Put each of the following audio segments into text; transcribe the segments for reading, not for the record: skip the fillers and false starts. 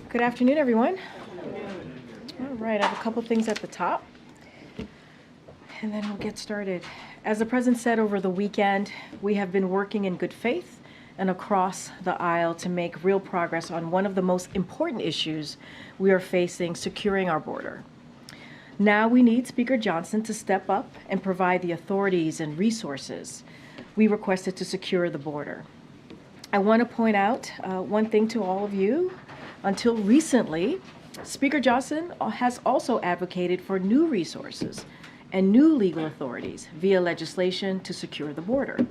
Good afternoon, everyone. All right, I have a couple things at the top, and then we'll get started. As the President said over the weekend, we have been working in good faith and across the aisle to make real progress on one of the most important issues we are facing, securing our border. Now we need Speaker Johnson to step up and provide the authorities and resources we requested to secure the border. I want to point out one thing to all of you. Until recently, Speaker Johnson has also advocated for new resources and new legal authorities via legislation to secure the border.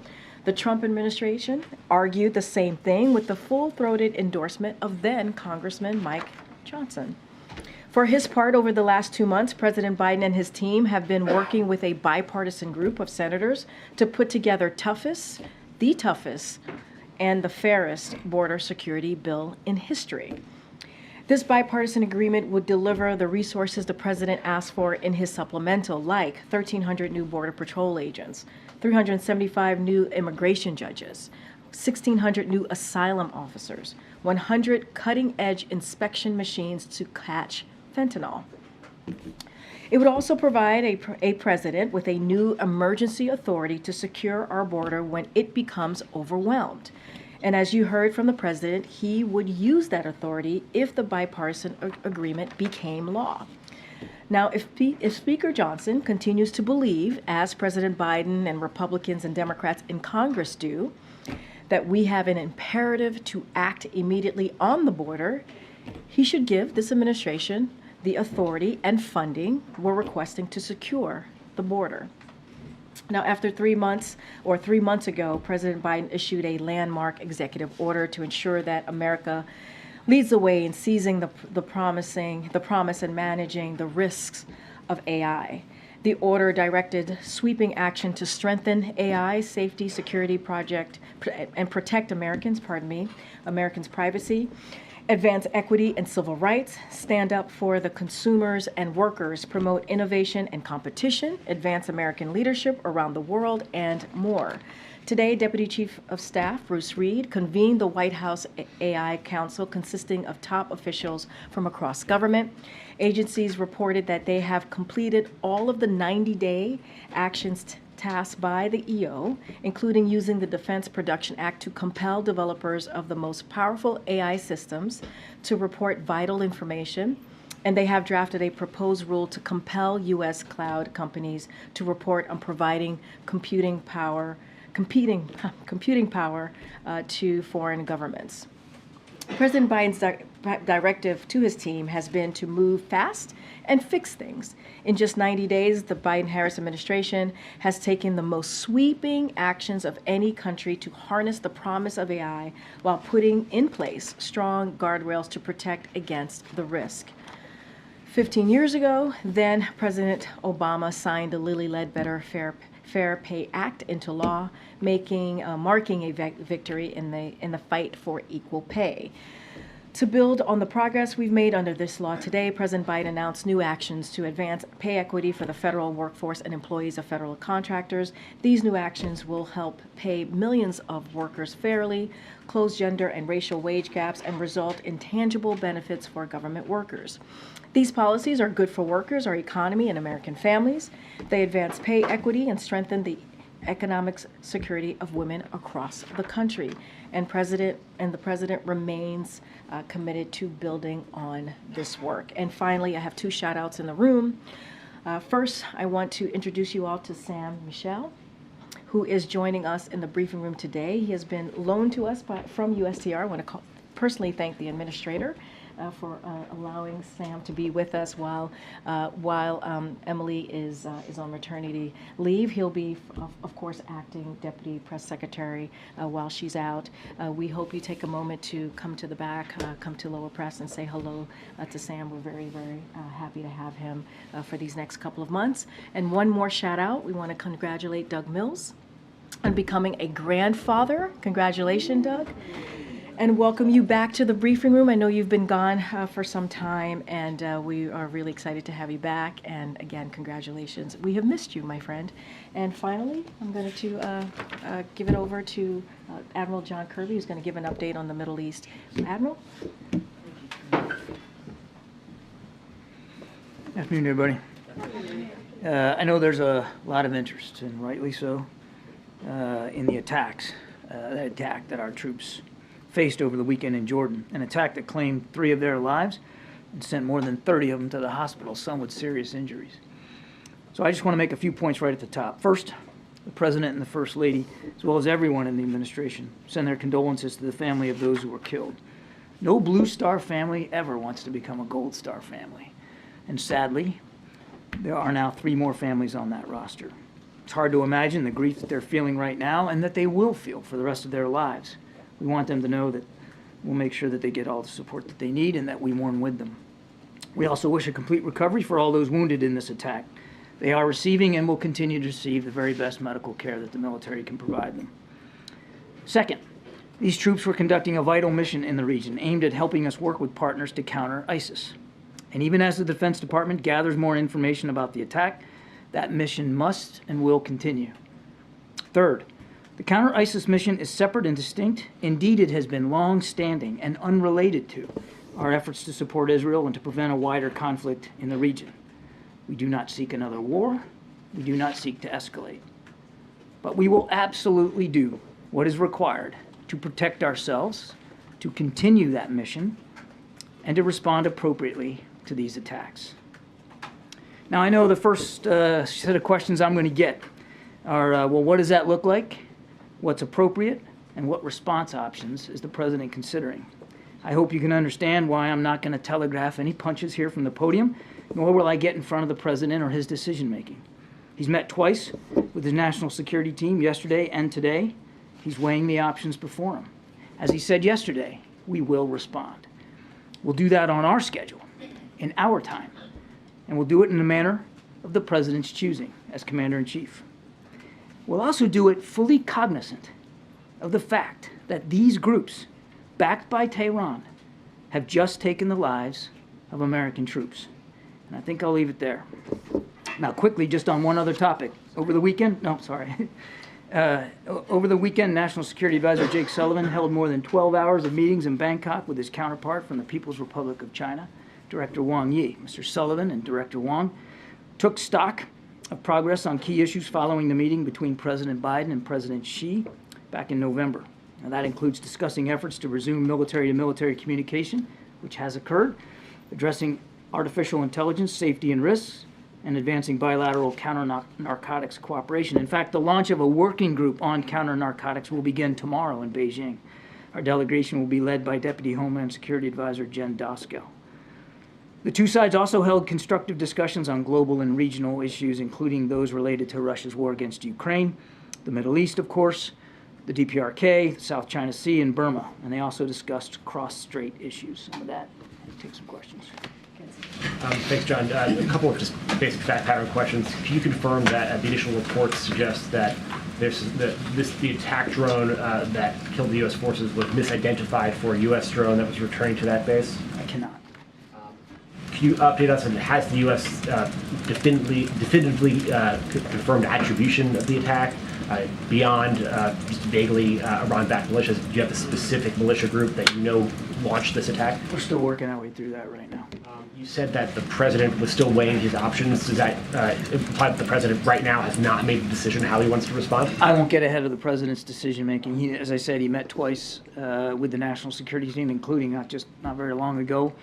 The Trump administration argued the same thing with the full-throated endorsement of then Congressman Mike Johnson. For his part, over the last 2 months, President Biden and his team have been working with a bipartisan group of senators to put together the toughest, and the fairest border security bill in history. This bipartisan agreement would deliver the resources the president asked for in his supplemental, like 1,300 new Border Patrol agents, 375 new immigration judges, 1,600 new asylum officers, 100 cutting-edge inspection machines to catch fentanyl. It would also provide a president with a new emergency authority to secure our border when it becomes overwhelmed. And as you heard from the president, he would use that authority if the bipartisan agreement became law. Now, if Speaker Johnson continues to believe, as President Biden and Republicans and Democrats in Congress do, that we have an imperative to act immediately on the border, he should give this administration the authority and funding we're requesting to secure the border. Now, after 3 months, or 3 months ago, President Biden issued a landmark executive order to ensure that America leads the way in seizing the promise and managing the risks of AI. The order directed sweeping action to strengthen AI safety, security project, and protect Americans' privacy, advance equity and civil rights, stand up for the consumers and workers, promote innovation and competition, advance American leadership around the world, and more. Today, Deputy Chief of Staff Bruce Reed convened the White House AI Council consisting of top officials from across government. Agencies reported that they have completed all of the 90-day actions tasked by the EO, including using the Defense Production Act to compel developers of the most powerful AI systems to report vital information, and they have drafted a proposed rule to compel U.S. cloud companies to report on providing computing power to foreign governments. President Biden's directive to his team has been to move fast and fix things. In just 90 days, the Biden-Harris administration has taken the most sweeping actions of any country to harness the promise of AI while putting in place strong guardrails to protect against the risk. 15 years ago, then President Obama signed the Lilly Ledbetter Fair Pay Act into law, marking a victory in the fight for equal pay. To build on the progress we've made under this law today, President Biden announced new actions to advance pay equity for the federal workforce and employees of federal contractors. These new actions will help pay millions of workers fairly, close gender and racial wage gaps, and result in tangible benefits for government workers. These policies are good for workers, our economy, and American families. They advance pay equity and strengthen the economic security of women across the country. And the president remains committed to building on this work. And finally, I have 2 shout outs in the room. First, I want to introduce you all to Sam Michel, who is joining us in the briefing room today. He has been loaned to us from USTR. I want to personally thank the administrator for allowing Sam to be with us while Emily is on maternity leave. He'll be, of course, acting Deputy Press Secretary while she's out. We hope you take a moment to come to the back, come to Lower Press, and say hello to Sam. We're very, very happy to have him for these next couple of months. And one more shout out, we want to congratulate Doug Mills on becoming a grandfather. Congratulations, Doug. and welcome you back to the briefing room. I know you've been gone for some time, and we are really excited to have you back. And again, congratulations. We have missed you, my friend. And finally, I'm going to give it over to Admiral John Kirby, who's going to give an update on the Middle East. Admiral? Afternoon, everybody. I know there's a lot of interest, and rightly so, in the attacks, that attack that our troops faced over the weekend in Jordan, an attack that claimed 3 of their lives and sent more than 30 of them to the hospital, some with serious injuries. So I just want to make a few points right at the top. First, the President and the First Lady, as well as everyone in the administration, send their condolences to the family of those who were killed. No Blue Star family ever wants to become a Gold Star family. And sadly, there are now 3 more families on that roster. It's hard to imagine the grief that they're feeling right now and that they will feel for the rest of their lives. We want them to know that we'll make sure that they get all the support that they need and that we mourn with them. We also wish a complete recovery for all those wounded in this attack. They are receiving and will continue to receive the very best medical care that the military can provide them. Second, these troops were conducting a vital mission in the region aimed at helping us work with partners to counter ISIS. And even as the Defense Department gathers more information about the attack, that mission must and will continue. Third, the counter-ISIS mission is separate and distinct. Indeed, it has been long-standing and unrelated to our efforts to support Israel and to prevent a wider conflict in the region. We do not seek another war. We do not seek to escalate. But we will absolutely do what is required to protect ourselves, to continue that mission, and to respond appropriately to these attacks. Now, I know the first set of questions I'm going to get are, well, what does that look like? What's appropriate? And what response options is the President considering? I hope you can understand why I'm not going to telegraph any punches here from the podium, nor will I get in front of the President or his decision-making. He's met twice with his national security team yesterday and today. He's weighing the options before him. As he said yesterday, we will respond. We'll do that on our schedule, in our time, and we'll do it in the manner of the President's choosing as Commander-in-Chief. We'll also do it fully cognizant of the fact that these groups, backed by Tehran, have just taken the lives of American troops. And I think I'll leave it there. Now, quickly, just on one other topic. Over the weekend, National Security Advisor Jake Sullivan held more than 12 hours of meetings in Bangkok with his counterpart from the People's Republic of China, Director Wang Yi. Mr. Sullivan and Director Wang took stock of progress on key issues following the meeting between President Biden and President Xi back in November. Now, that includes discussing efforts to resume military-to-military communication, which has occurred, addressing artificial intelligence, safety and risks, and advancing bilateral counter-narcotics cooperation. In fact, the launch of a working group on counter-narcotics will begin tomorrow in Beijing. Our delegation will be led by Deputy Homeland Security Advisor Jen Doskell. The two sides also held constructive discussions on global and regional issues, including those related to Russia's war against Ukraine, the Middle East, of course, the DPRK, the South China Sea, and Burma. And they also discussed cross-strait issues. And with that, I'll take some questions. Thanks, John. A couple of just basic fact pattern questions. Can you confirm that the initial reports suggest that the attack drone that killed the U.S. forces was misidentified for a U.S. drone that was returning to that base? I cannot. Can you update us on has the U.S. definitively confirmed attribution of the attack beyond just vaguely Iran-backed militias? Do you have a specific militia group that you know launched this attack? We're still working our way through that right now. You said that the President was still weighing his options. Does that imply that the President right now has not made a decision how he wants to respond? I won't get ahead of the President's decision-making. As I said, he met twice with the national security team, including not very long ago.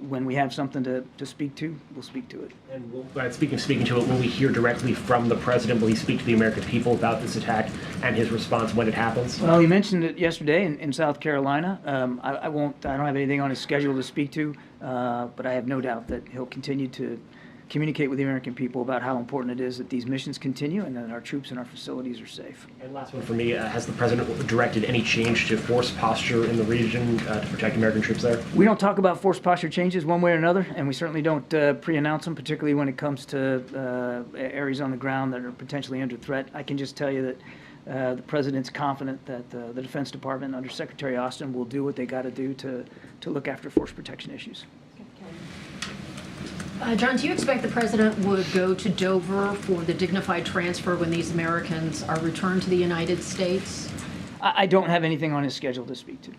When we have something to speak to, we'll speak to it. And speaking to it, will we hear directly from the President? Will he speak to the American people about this attack and his response when it happens? Well, he mentioned it yesterday in South Carolina. I don't have anything on his schedule to speak to, but I have no doubt that he'll continue to communicate with the American people about how important it is that these missions continue and that our troops and our facilities are safe. And last one for me, has the President directed any change to force posture in the region to protect American troops there? We don't talk about force posture changes one way or another, and we certainly don't pre-announce them, particularly when it comes to areas on the ground that are potentially under threat. I can just tell you that The President's confident that the Defense Department under Secretary Austin will do what they got to do to look after force protection issues. John, do you expect the President would go to Dover for the dignified transfer when these Americans are returned to the United States? I don't have anything on his schedule to speak to.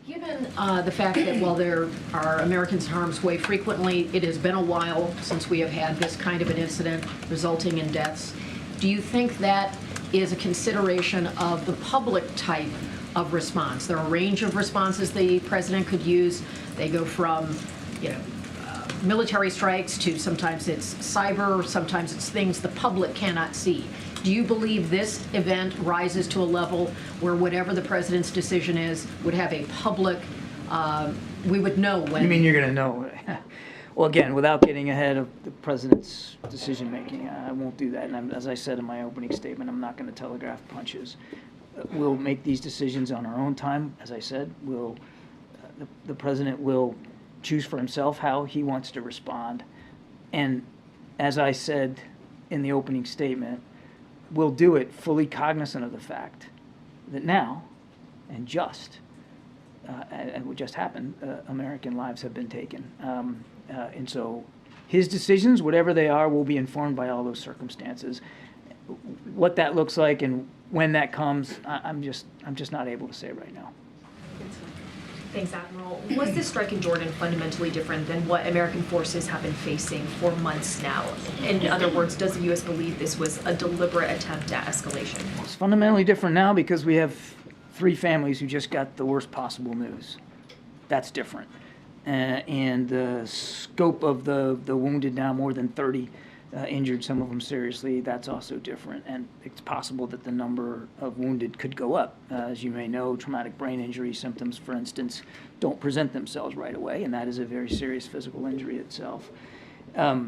Given the fact that while there are Americans in harm's way frequently, it has been a while since we have had this kind of an incident resulting in deaths. Do you think that is a consideration of the public type of response? There are a range of responses the President could use. They go from, military strikes to sometimes it's cyber, sometimes it's things the public cannot see. Do you believe this event rises to a level where whatever the President's decision is would have a public, we would know when? You mean you're going to know? Well, again, without getting ahead of the President's decision-making, I won't do that. And as I said in my opening statement, I'm not going to telegraph punches. We'll make these decisions on our own time. As I said, the President will choose for himself how he wants to respond. And as I said in the opening statement, we'll do it fully cognizant of the fact that now, and what just happened, American lives have been taken. And so his decisions, whatever they are, will be informed by all those circumstances. What that looks like and when that comes, I'm just not able to say right now. Thanks, Admiral. Was this strike in Jordan fundamentally different than what American forces have been facing for months now? In other words, does the U.S. believe this was a deliberate attempt at escalation? It's fundamentally different now because we have 3 families who just got the worst possible news. That's different. And the scope of the wounded, now more than 30 injured, some of them seriously, that's also different. And it's possible that the number of wounded could go up. As you may know, traumatic brain injury symptoms, for instance, don't present themselves right away, and that is a very serious physical injury itself. But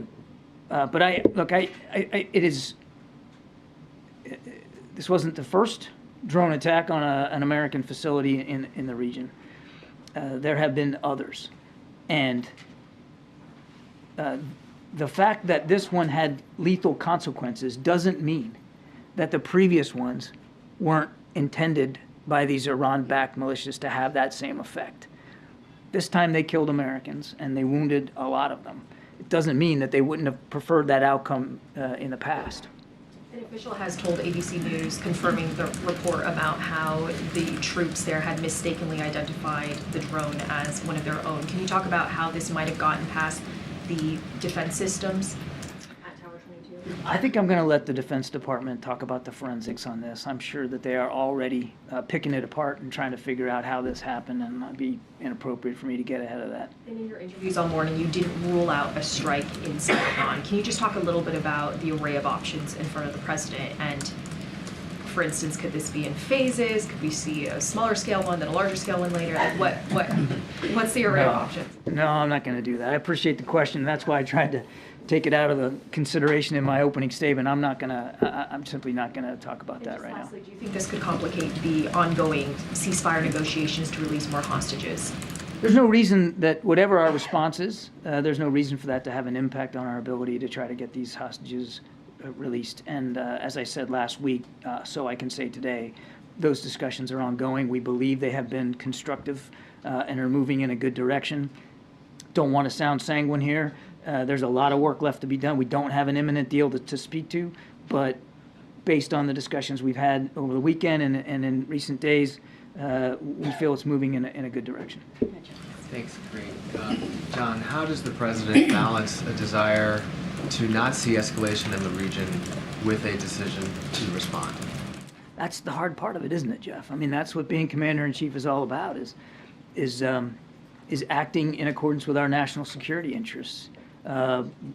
this wasn't the first drone attack on an American facility in the region. There have been others. And the fact that this one had lethal consequences doesn't mean that the previous ones weren't intended by these Iran-backed militias to have that same effect. This time they killed Americans and they wounded a lot of them. It doesn't mean that they wouldn't have preferred that outcome in the past. An official has told ABC News, confirming the report about how the troops there had mistakenly identified the drone as one of their own. Can you talk about how this might have gotten past the defense systems at Tower 22? I think I'm going to let the Defense Department talk about the forensics on this. I'm sure that they are already picking it apart and trying to figure out how this happened, and it'd be inappropriate for me to get ahead of that. And in your interviews all morning, you didn't rule out a strike inside Iran. Can you just talk a little bit about the array of options in front of the president? And, for instance, could this be in phases? Could we see a smaller scale one, then a larger scale one later? Like what's the array of options? No, I'm not going to do that. I appreciate the question. That's why I tried to take it out of the consideration in my opening statement. I'm simply not going to talk about that right now. Lastly, do you think this could complicate the ongoing ceasefire negotiations to release more hostages? There's no reason that whatever our response is, there's no reason for that to have an impact on our ability to try to get these hostages released. And as I said last week, so I can say today, those discussions are ongoing. We believe they have been constructive and are moving in a good direction. Don't want to sound sanguine here. There's a lot of work left to be done. We don't have an imminent deal to speak to, but based on the discussions we've had over the weekend and in recent days, we feel it's moving in a good direction. Thanks, Karine. John, how does the President balance a desire to not see escalation in the region with a decision to respond? That's the hard part of it, isn't it, Jeff? I mean, that's what being Commander-in-Chief is all about, is acting in accordance with our national security interests.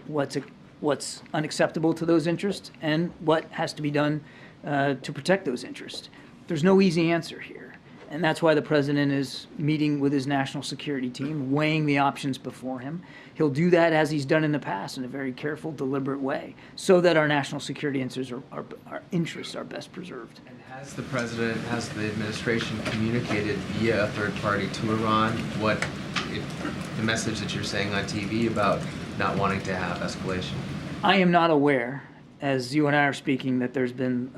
What's unacceptable to those interests and what has to be done to protect those interests. There's no easy answer here. And that's why the President is meeting with his national security team, weighing the options before him. He'll do that as he's done in the past in a very careful, deliberate way, so that our national security interests are best preserved. And has the President, has the administration communicated via a third party to Iran the message that you're saying on TV about not wanting to have escalation? I am not aware, as you and I are speaking, that there's been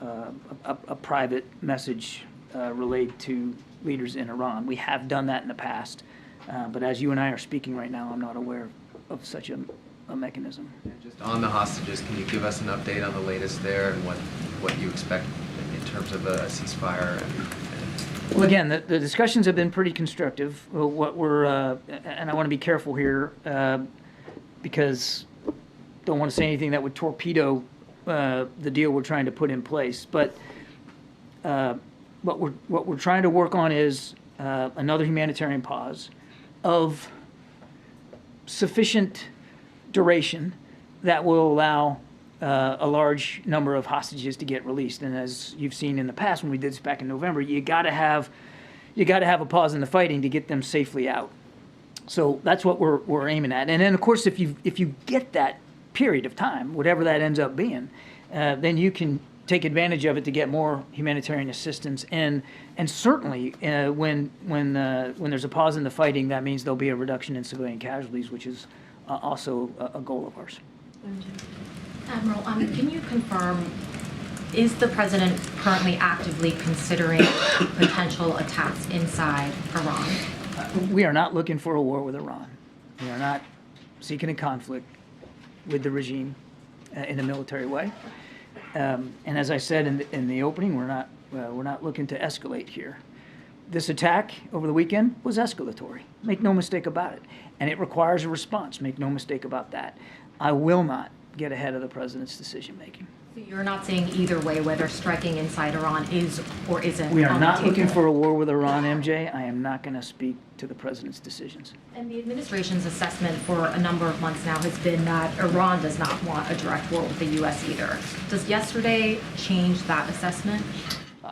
a private message relayed to leaders in Iran. We have done that in the past, but as you and I are speaking right now, I'm not aware of such a mechanism. And just on the hostages, can you give us an update on the latest there and what you expect in terms of a ceasefire? Well, again, the discussions have been pretty constructive. What we're, and I want to be careful here because don't want to say anything that would torpedo the deal we're trying to put in place. But what we're trying to work on is another humanitarian pause of sufficient duration that will allow a large number of hostages to get released. And as you've seen in the past, when we did this back in November, you got to have a pause in the fighting to get them safely out. So that's what we're aiming at. And then, of course, if you get that period of time, whatever that ends up being, then you can take advantage of it to get more humanitarian assistance. And certainly, when there's a pause in the fighting, that means there'll be a reduction in civilian casualties, which is also a goal of ours. Admiral, can you confirm, is the president currently actively considering potential attacks inside Iran? We are not looking for a war with Iran. We are not seeking a conflict with the regime in a military way. And as I said in the opening, we're not looking to escalate here. This attack over the weekend was escalatory. Make no mistake about it. And it requires a response. Make no mistake about that. I will not get ahead of the president's decision making. So you're not saying either way whether striking inside Iran is or isn't? We are on the not looking table? for a war with Iran, MJ. I am not going to speak to the president's decisions. And the administration's assessment for a number of months now has been that Iran does not want a direct war with the U.S. either. Does yesterday change that assessment?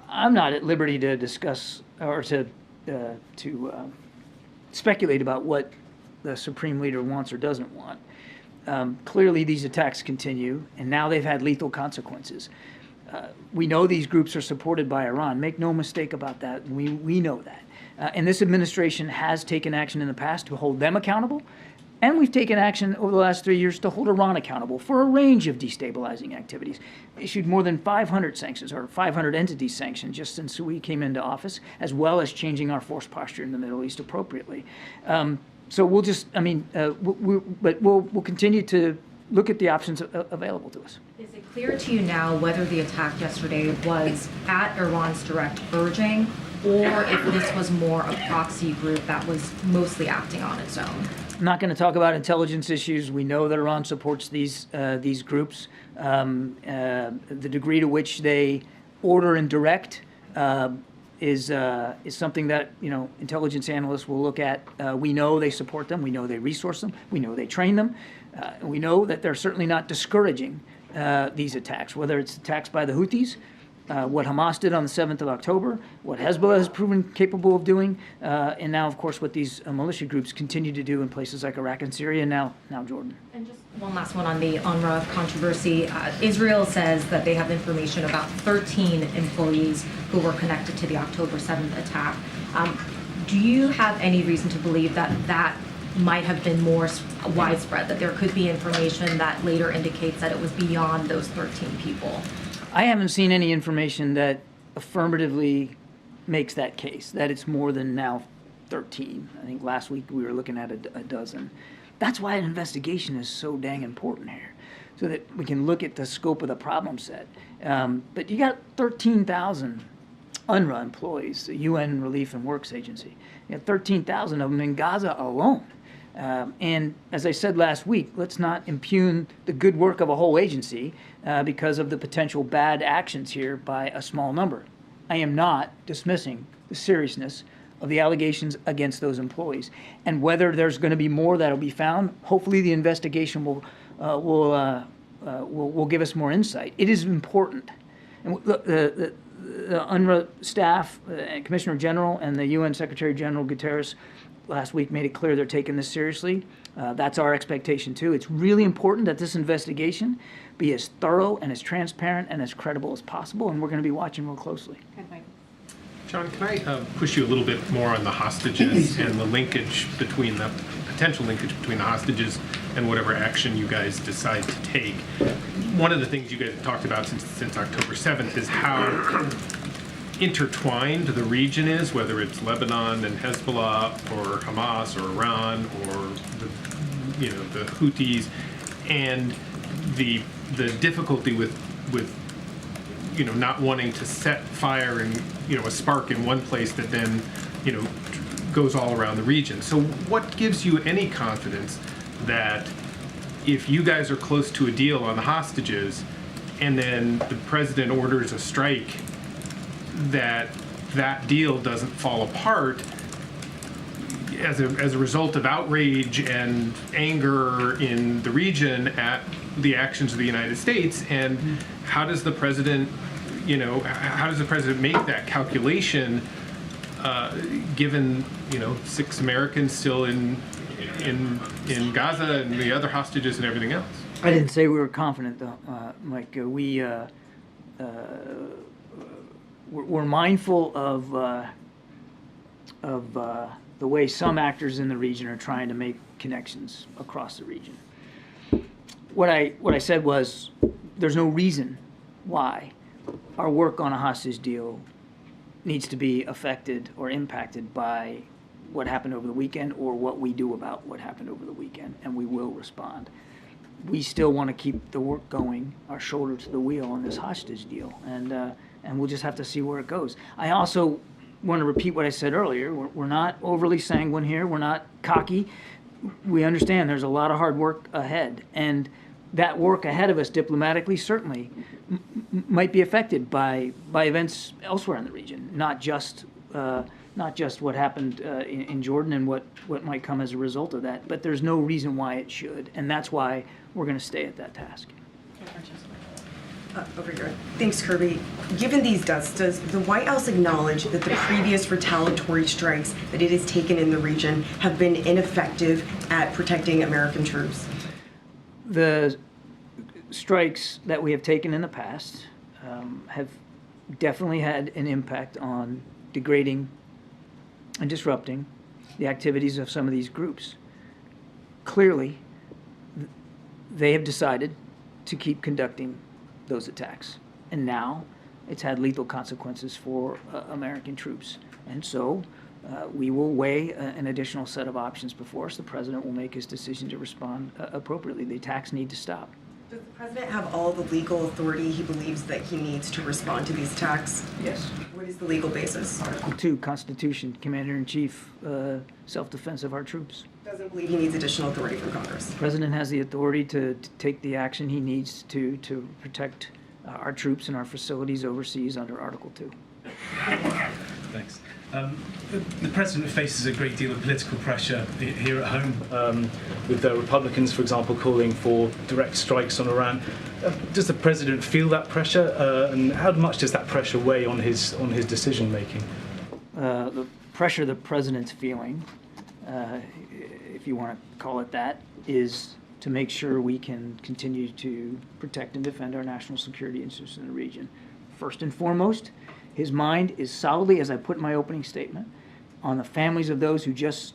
I'm not at liberty to discuss or to speculate about what the supreme leader wants or doesn't want. Clearly, these attacks continue, and now they've had lethal consequences. We know these groups are supported by Iran. Make no mistake about that. We know that. And this administration has taken action in the past to hold them accountable, and we've taken action over the last 3 years to hold Iran accountable for a range of destabilizing activities. Issued more than 500 sanctions, or 500 entities sanctioned just since we came into office, as well as changing our force posture in the Middle East appropriately. So we'll just, we'll continue to look at the options available to us. Is it clear to you now whether the attack yesterday was at Iran's direct urging, or if this was more a proxy group that was mostly acting on its own? I'm not going to talk about intelligence issues. We know that Iran supports these groups. The degree to which they order and direct is something that intelligence analysts will look at. We know they support them. We know they resource them. We know they train them. We know that they're certainly not discouraging these attacks, whether it's attacks by the Houthis, what Hamas did on the 7th of October, what Hezbollah has proven capable of doing, and now, of course, what these militia groups continue to do in places like Iraq and Syria, and now Jordan. And just one last one on the UNRWA controversy. Israel says that they have information about 13 employees who were connected to the October 7th attack. Do you have any reason to believe that that might have been more widespread, that there could be information that later indicates that it was beyond those 13 people? I haven't seen any information that affirmatively makes that case, that it's more than now 13. I think last week we were looking at a dozen. That's why an investigation is so dang important here, so that we can look at the scope of the problem set. But you got 13,000 UNRWA employees, the UN Relief and Works Agency. You got 13,000 of them in Gaza alone. And as I said last week, let's not impugn the good work of a whole agency because of the potential bad actions here by a small number. I am not dismissing the seriousness of the allegations against those employees. And whether there's going to be more that will be found, hopefully the investigation will give us more insight. It is important. And look, the UNRWA staff, Commissioner General, and the UN Secretary General Guterres last week made it clear they're taking this seriously. That's our expectation too. It's really important that this investigation be as thorough and as transparent and as credible as possible, and we're going to be watching real closely. John, can I push you a little bit more on the hostages and the linkage between the potential linkage between the hostages and whatever action you guys decide to take? one of the things you guys have talked about since October 7th is how intertwined the region is, whether it's Lebanon and Hezbollah or Hamas or Iran or the Houthis, and the difficulty with not wanting to set fire and a spark in one place that then goes all around the region. So what gives you any confidence that if you guys are close to a deal on the hostages and then the president orders a strike, that deal doesn't fall apart as a result of outrage and anger in the region at the actions of the United States? And how does the president make that calculation, given 6 Americans still in Gaza and the other hostages and everything else? I didn't say we were confident, though, Mike. We're mindful of the way some actors in the region are trying to make connections across the region. What I said was, there's no reason why our work on a hostage deal needs to be affected or impacted by what happened over the weekend or what we do about what happened over the weekend, and we will respond. We still want to keep the work going, our shoulder to the wheel on this hostage deal, and we'll just have to see where it goes. I also want to repeat what I said earlier. We're not overly sanguine here. We're not cocky. We understand there's a lot of hard work ahead, and that work ahead of us diplomatically certainly might be affected by events elsewhere in the region, not just what happened in Jordan and what might come as a result of that. But there's no reason why it should, and that's why we're going to stay at that task. Over here. Thanks, Kirby. Given these deaths, does the White House acknowledge that the previous retaliatory strikes that it has taken in the region have been ineffective at protecting American troops? The strikes that we have taken in the past have definitely had an impact on degrading and disrupting the activities of some of these groups. Clearly, they have decided to keep conducting those attacks, and now it's had lethal consequences for American troops. And so we will weigh an additional set of options before us. The president will make his decision to respond appropriately. The attacks need to stop. Does the president have all the legal authority he believes that he needs to respond to these attacks? Yes. What is the legal basis? Article 2, Constitution, Commander-in-Chief, self-defense of our troops. Doesn't believe he needs additional authority from Congress. The president has the authority to take the action he needs to protect our troops and our facilities overseas under Article 2. Thanks. The president faces a great deal of political pressure here at home, with the Republicans, for example, calling for direct strikes on Iran. Does the president feel that pressure, and how much does that pressure weigh on his decision making? The pressure the president's feeling, if you want to call it that, is to make sure we can continue to protect and defend our national security interests in the region. First and foremost, his mind is solidly, as I put in my opening statement, on the families of those who just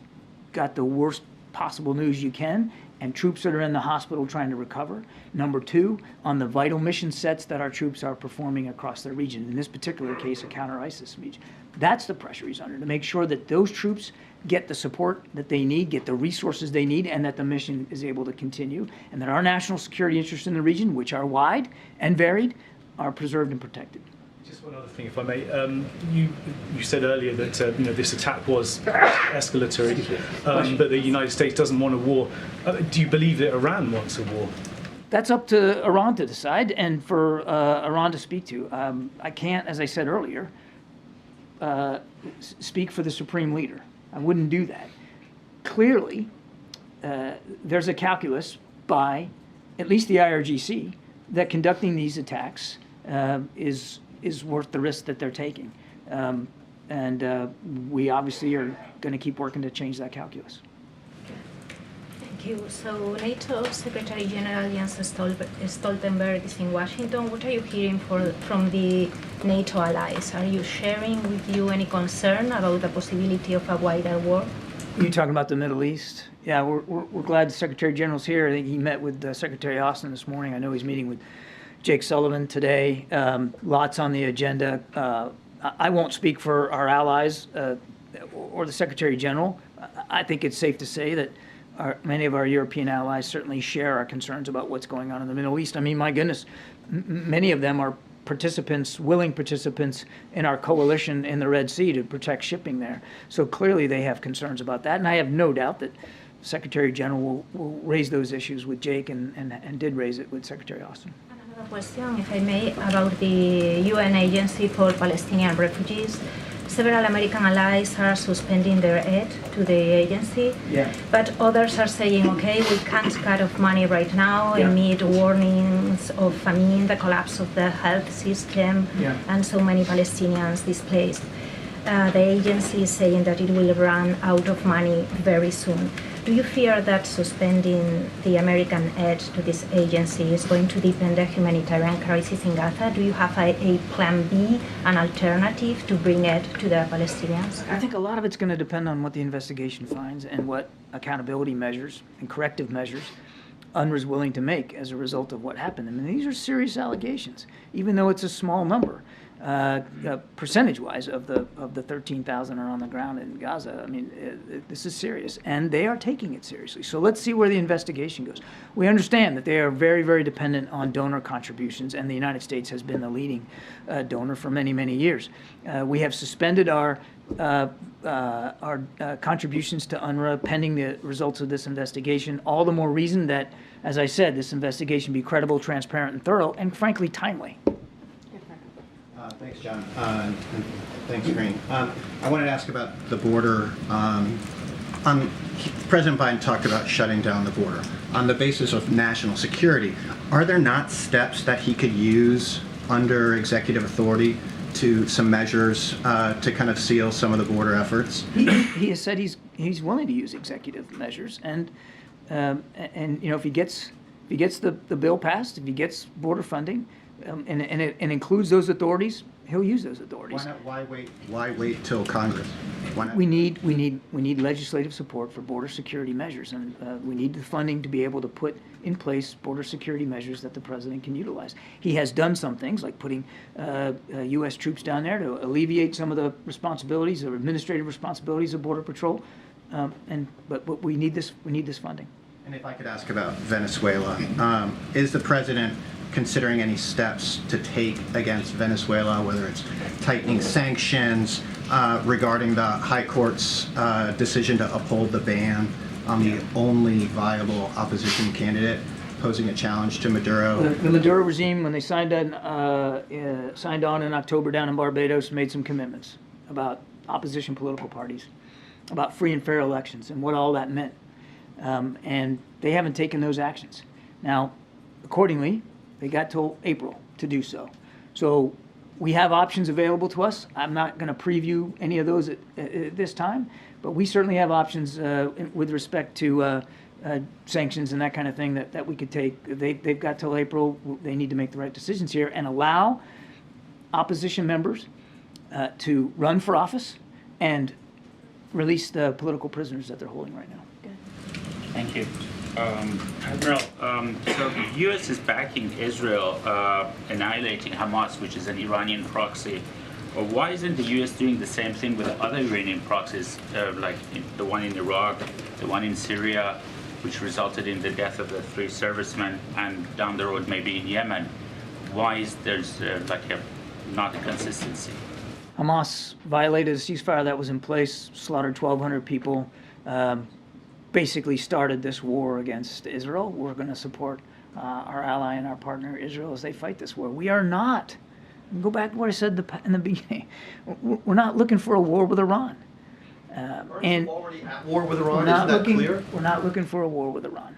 got the worst possible news you can, and troops that are in the hospital trying to recover. Number 2, on the vital mission sets that our troops are performing across the region, in this particular case, a counter-ISIS region. That's the pressure he's under, to make sure that those troops get the support that they need, get the resources they need, and that the mission is able to continue, and that our national security interests in the region, which are wide and varied, are preserved and protected. Just one other thing, if I may. You said earlier that this attack was escalatory, but the United States doesn't want a war. Do you believe that Iran wants a war? That's up to Iran to decide, and for Iran to speak to. I can't, as I said earlier, speak for the supreme leader. I wouldn't do that. Clearly, there's a calculus by at least the IRGC that conducting these attacks is worth the risk that they're taking. And we obviously are going to keep working to change that calculus. Thank you. So NATO Secretary General Jens Stoltenberg is in Washington. What are you hearing from the NATO allies? Are you sharing with you any concern about the possibility of a wider war? You talking about the Middle East? Yeah, we're glad the Secretary General's here. I think he met with Secretary Austin this morning. I know he's meeting with Jake Sullivan today. Lots on the agenda. I won't speak for our allies or the Secretary General. I think it's safe to say that many of our European allies certainly share our concerns about what's going on in the Middle East. I mean, my goodness, many of them are participants, willing participants in our coalition in the Red Sea to protect shipping there. So clearly they have concerns about that. And I have no doubt that Secretary General will raise those issues with Jake and did raise it with Secretary Austin. Another question, if I may, about the UN Agency for Palestinian Refugees. Several American allies are suspending their aid to the agency, but others are saying, okay, we can't cut off money right now amid warnings of famine, the collapse of the health system, and so many Palestinians displaced. The agency is saying that it will run out of money very soon. Do you fear that suspending the American aid to this agency is going to deepen the humanitarian crisis in Gaza? Do you have a plan B, an alternative to bring aid to the Palestinians? I think a lot of it's going to depend on what the investigation finds and what accountability measures and corrective measures UNRWA is willing to make as a result of what happened. I mean, these are serious allegations, even though it's a small number. Percentage-wise of the 13,000 are on the ground in Gaza. I mean, this is serious, and they are taking it seriously. So let's see where the investigation goes. We understand that they are very, very dependent on donor contributions, and the United States has been the leading donor for many, many years. We have suspended our contributions to UNRWA pending the results of this investigation. All the more reason that, as I said, this investigation be credible, transparent, and thorough, and frankly timely. Thanks, John. And thanks, Karine. I wanted to ask about the border. President Biden talked about shutting down the border on the basis of national security. Are there not steps that he could use under executive authority to some measures to kind of seal some of the border efforts? He has said he's willing to use executive measures, and you know, if he gets the bill passed, if he gets border funding, and it includes those authorities, he'll use those authorities. Why wait till Congress? Why not? We need legislative support for border security measures, and we need the funding to be able to put in place border security measures that the president can utilize. He has done some things like putting U.S. troops down there to alleviate some of the responsibilities or administrative responsibilities of Border Patrol, but we need this funding. And if I could ask about Venezuela, is the president considering any steps to take against Venezuela, whether it's tightening sanctions regarding the High Court's decision to uphold the ban on the only viable opposition candidate posing a challenge to Maduro? The Maduro regime, when they signed on in October down in Barbados, made some commitments about opposition political parties, about free and fair elections, and what all that meant. And they haven't taken those actions. Now, accordingly, they got till April to do so. So we have options available to us. I'm not going to preview any of those at this time, but we certainly have options with respect to sanctions and that kind of thing that we could take. They've got till April. They need to make the right decisions here and allow opposition members to run for office and release the political prisoners that they're holding right now. Thank you. Admiral, so the U.S. is backing Israel annihilating Hamas, which is an Iranian proxy. Why isn't the U.S. doing the same thing with other Iranian proxies, like the one in Iraq, the one in Syria, which resulted in the death of the 3 servicemen, and down the road maybe in Yemen? Why is there's not a consistency? Hamas violated a ceasefire that was in place, slaughtered 1,200 people, basically started this war against Israel. We're going to support our ally and our partner Israel as they fight this war. We are not. Go back to what I said in the beginning. We're not looking for a war with Iran. And already at war with Iran. Isn't that clear? We're not looking for a war with Iran.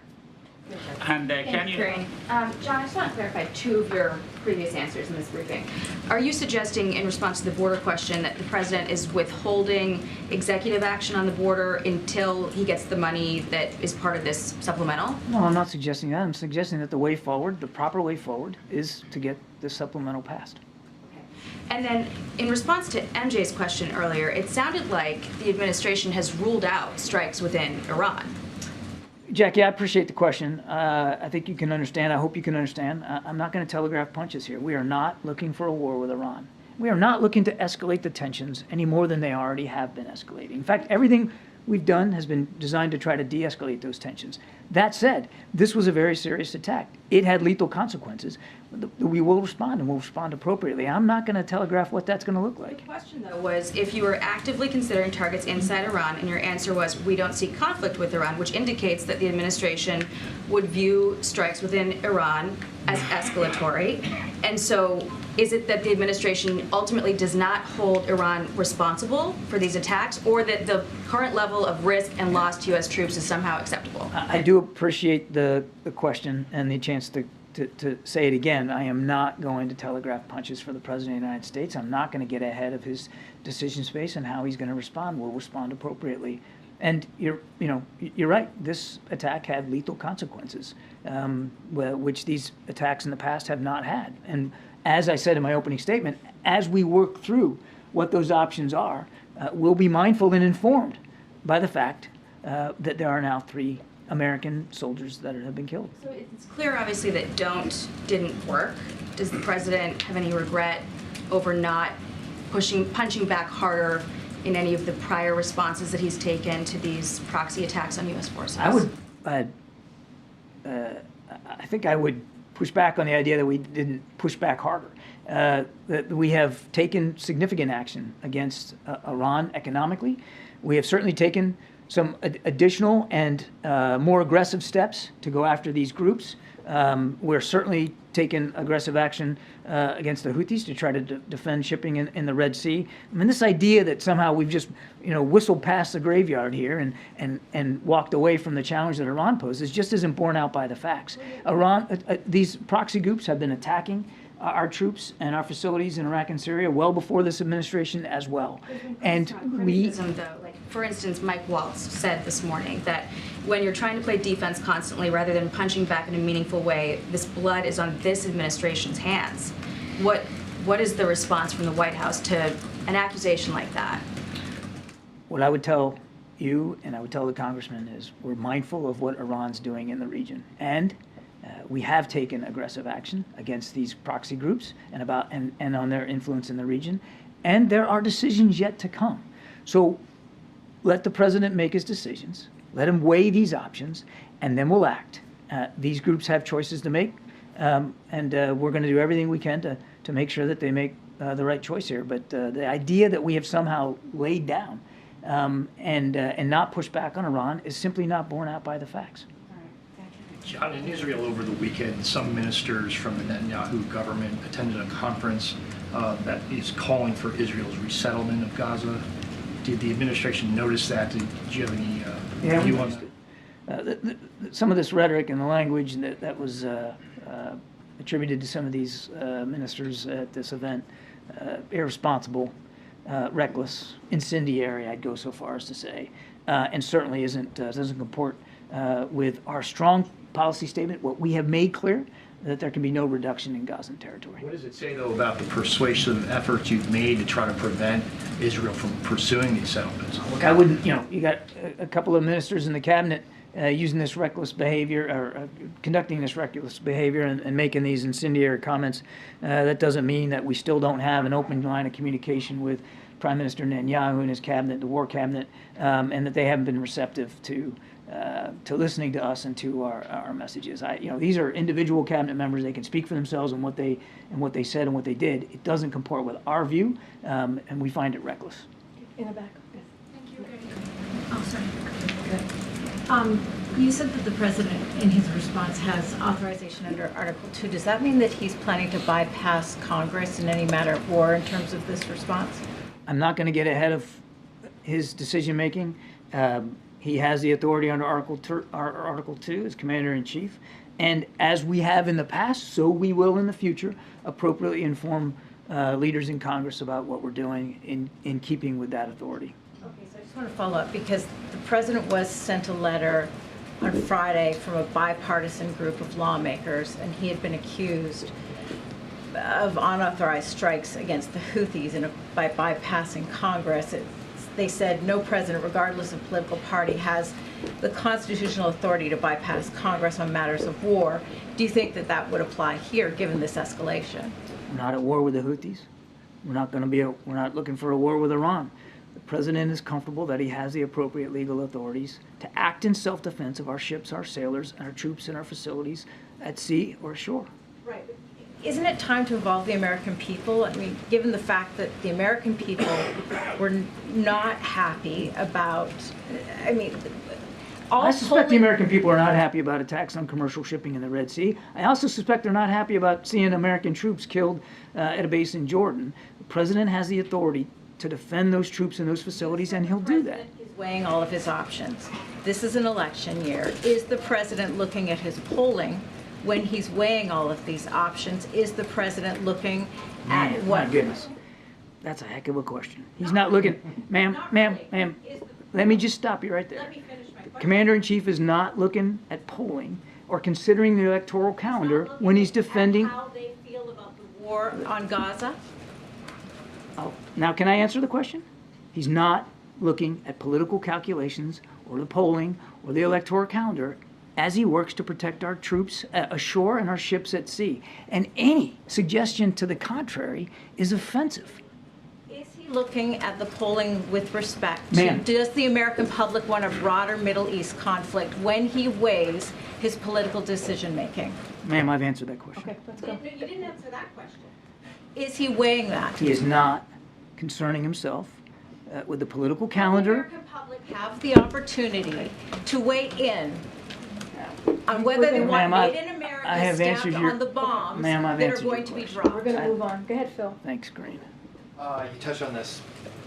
And can you? John, I just want to clarify 2 of your previous answers in this briefing. Are you suggesting, in response to the border question, that the president is withholding executive action on the border until he gets the money that is part of this supplemental? No, I'm not suggesting that. I'm suggesting that the way forward, the proper way forward, is to get this supplemental passed. And then, in response to MJ's question earlier, it sounded like the administration has ruled out strikes within Iran. Jackie, I appreciate the question. I think you can understand. I hope you can understand. I'm not going to telegraph punches here. We are not looking for a war with Iran. We are not looking to escalate the tensions any more than they already have been escalating. In fact, everything we've done has been designed to try to de-escalate those tensions. That said, this was a very serious attack. It had lethal consequences. We will respond, and we'll respond appropriately. I'm not going to telegraph what that's going to look like. The question, though, was if you were actively considering targets inside Iran, and your answer was, we don't see conflict with Iran, which indicates that the administration would view strikes within Iran as escalatory. And so is it that the administration ultimately does not hold Iran responsible for these attacks, or that the current level of risk and loss to U.S. troops is somehow acceptable? I do appreciate the question and the chance to say it again. I am not going to telegraph punches for the President of the United States. I'm not going to get ahead of his decision space and how he's going to respond. We'll respond appropriately. And you're right. This attack had lethal consequences, which these attacks in the past have not had. And as I said in my opening statement, as we work through what those options are, we'll be mindful and informed by the fact that there are now 3 American soldiers that have been killed. So it's clear, obviously, that didn't work. Does the president have any regret over not punching back harder in any of the prior responses that he's taken to these proxy attacks on U.S. forces? I think I would push back on the idea that we didn't push back harder. That we have taken significant action against Iran economically. We have certainly taken some additional and more aggressive steps to go after these groups. We're certainly taking aggressive action against the Houthis to try to defend shipping in the Red Sea. I mean, this idea that somehow we've just whistled past the graveyard here and walked away from the challenge that Iran poses just isn't borne out by the facts. These proxy groups have been attacking our troops and our facilities in Iraq and Syria well before this administration as well. And for instance, Mike Waltz said this morning that when you're trying to play defense constantly rather than punching back in a meaningful way, this blood is on this administration's hands. What is the response from the White House to an accusation like that? What I would tell you and I would tell the congressman is we're mindful of what Iran's doing in the region. And we have taken aggressive action against these proxy groups and on their influence in the region. And there are decisions yet to come. So let the president make his decisions. Let him weigh these options, and then we'll act. These groups have choices to make, and we're going to do everything we can to make sure that they make the right choice here. But the idea that we have somehow laid down and not pushed back on Iran is simply not borne out by the facts. John, in Israel over the weekend, some ministers from the Netanyahu government attended a conference that is calling for Israel's resettlement of Gaza. Did the administration notice that? Did you have any view on that? Some of this rhetoric and the language that was attributed to some of these ministers at this event, irresponsible, reckless, incendiary, I'd go so far as to say, and certainly doesn't comport with our strong policy statement. What we have made clear that there can be no reduction in Gazan territory. What does it say, though, about the persuasive efforts you've made to try to prevent Israel from pursuing these settlements? Look, I wouldn't, you got a couple of ministers in the cabinet using this reckless behavior or conducting this reckless behavior and making these incendiary comments. That doesn't mean that we still don't have an open line of communication with Prime Minister Netanyahu and his cabinet, the war cabinet, and that they haven't been receptive to listening to us and to our messages. These are individual cabinet members. They can speak for themselves and what they said and what they did. It doesn't comport with our view, and we find it reckless. In the back. Thank you. Oh, sorry. You said that the president, in his response, has authorization under Article 2. Does that mean that he's planning to bypass Congress in any matter of war in terms of this response? I'm not going to get ahead of his decision making. He has the authority under Article 2 as Commander-in-Chief. And as we have in the past, so we will in the future appropriately inform leaders in Congress about what we're doing in keeping with that authority. Okay, so I just want to follow up because the president was sent a letter on Friday from a bipartisan group of lawmakers, and he had been accused of unauthorized strikes against the Houthis by bypassing Congress. they said no president, regardless of political party, has the constitutional authority to bypass Congress on matters of war. Do you think that that would apply here, given this escalation? We're not at war with the Houthis. We're not looking for a war with Iran. The president is comfortable that he has the appropriate legal authorities to act in self-defense of our ships, our sailors, and our troops in our facilities at sea or ashore. Right. Isn't it time to involve the American people? I mean, given the fact that the American people were not happy about, I suspect the American people are not happy about attacks on commercial shipping in the Red Sea. I also suspect they're not happy about seeing American troops killed at a base in Jordan. The president has the authority to defend those troops in those facilities, and he'll do that. He's weighing all of his options. This is an election year. Is the president looking at his polling when he's weighing all of these options? Is the president looking at what? My goodness. That's a heck of a question. He's not looking, ma'am, let me just stop you right there. The Commander-in-Chief is not looking at polling or considering the electoral calendar when he's defending. How they feel about the war on Gaza? Oh, now can I answer the question? He's not looking at political calculations or the polling or the electoral calendar as he works to protect our troops ashore and our ships at sea. And any suggestion to the contrary is offensive. Is he looking at the polling with respect to, Ma'am. does the American public want a broader Middle East conflict when he weighs his political decision-making? Ma'am, I've answered that question. Okay, let's go. You didn't answer that question. Is he weighing that? He is not concerning himself with the political The calendar. American public have the opportunity to weigh in on whether they want Ma'am, Made in America I have stamped answered your- on the bombs Ma'am, I've that are answered going your to be question. dropped. We're going to move on. Go ahead, Phil. Thanks, Karine. You touched on this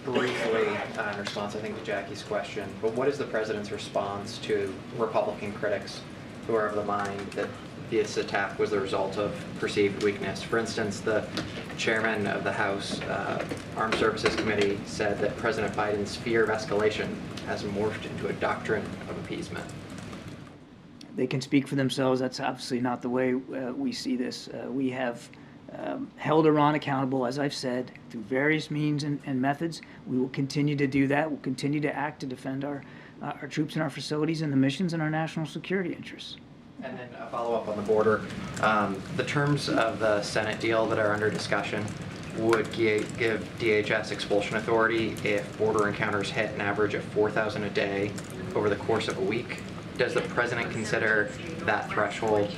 briefly in response, I think, to Jackie's question, but what is the president's response to Republican critics who are of the mind that this attack was the result of perceived weakness? For instance, the chairman of the House Armed Services Committee said that President Biden's fear of escalation has morphed into a doctrine of appeasement. They can speak for themselves. That's obviously not the way we see this. We have held Iran accountable, as I've said, through various means and methods. We will continue to do that. We'll continue to act to defend our troops and our facilities and the missions and our national security interests. And then a follow-up on the border. The terms of the Senate deal that are under discussion would give DHS expulsion authority if border encounters hit an average of 4,000 a day over the course of a week. Does the president consider that threshold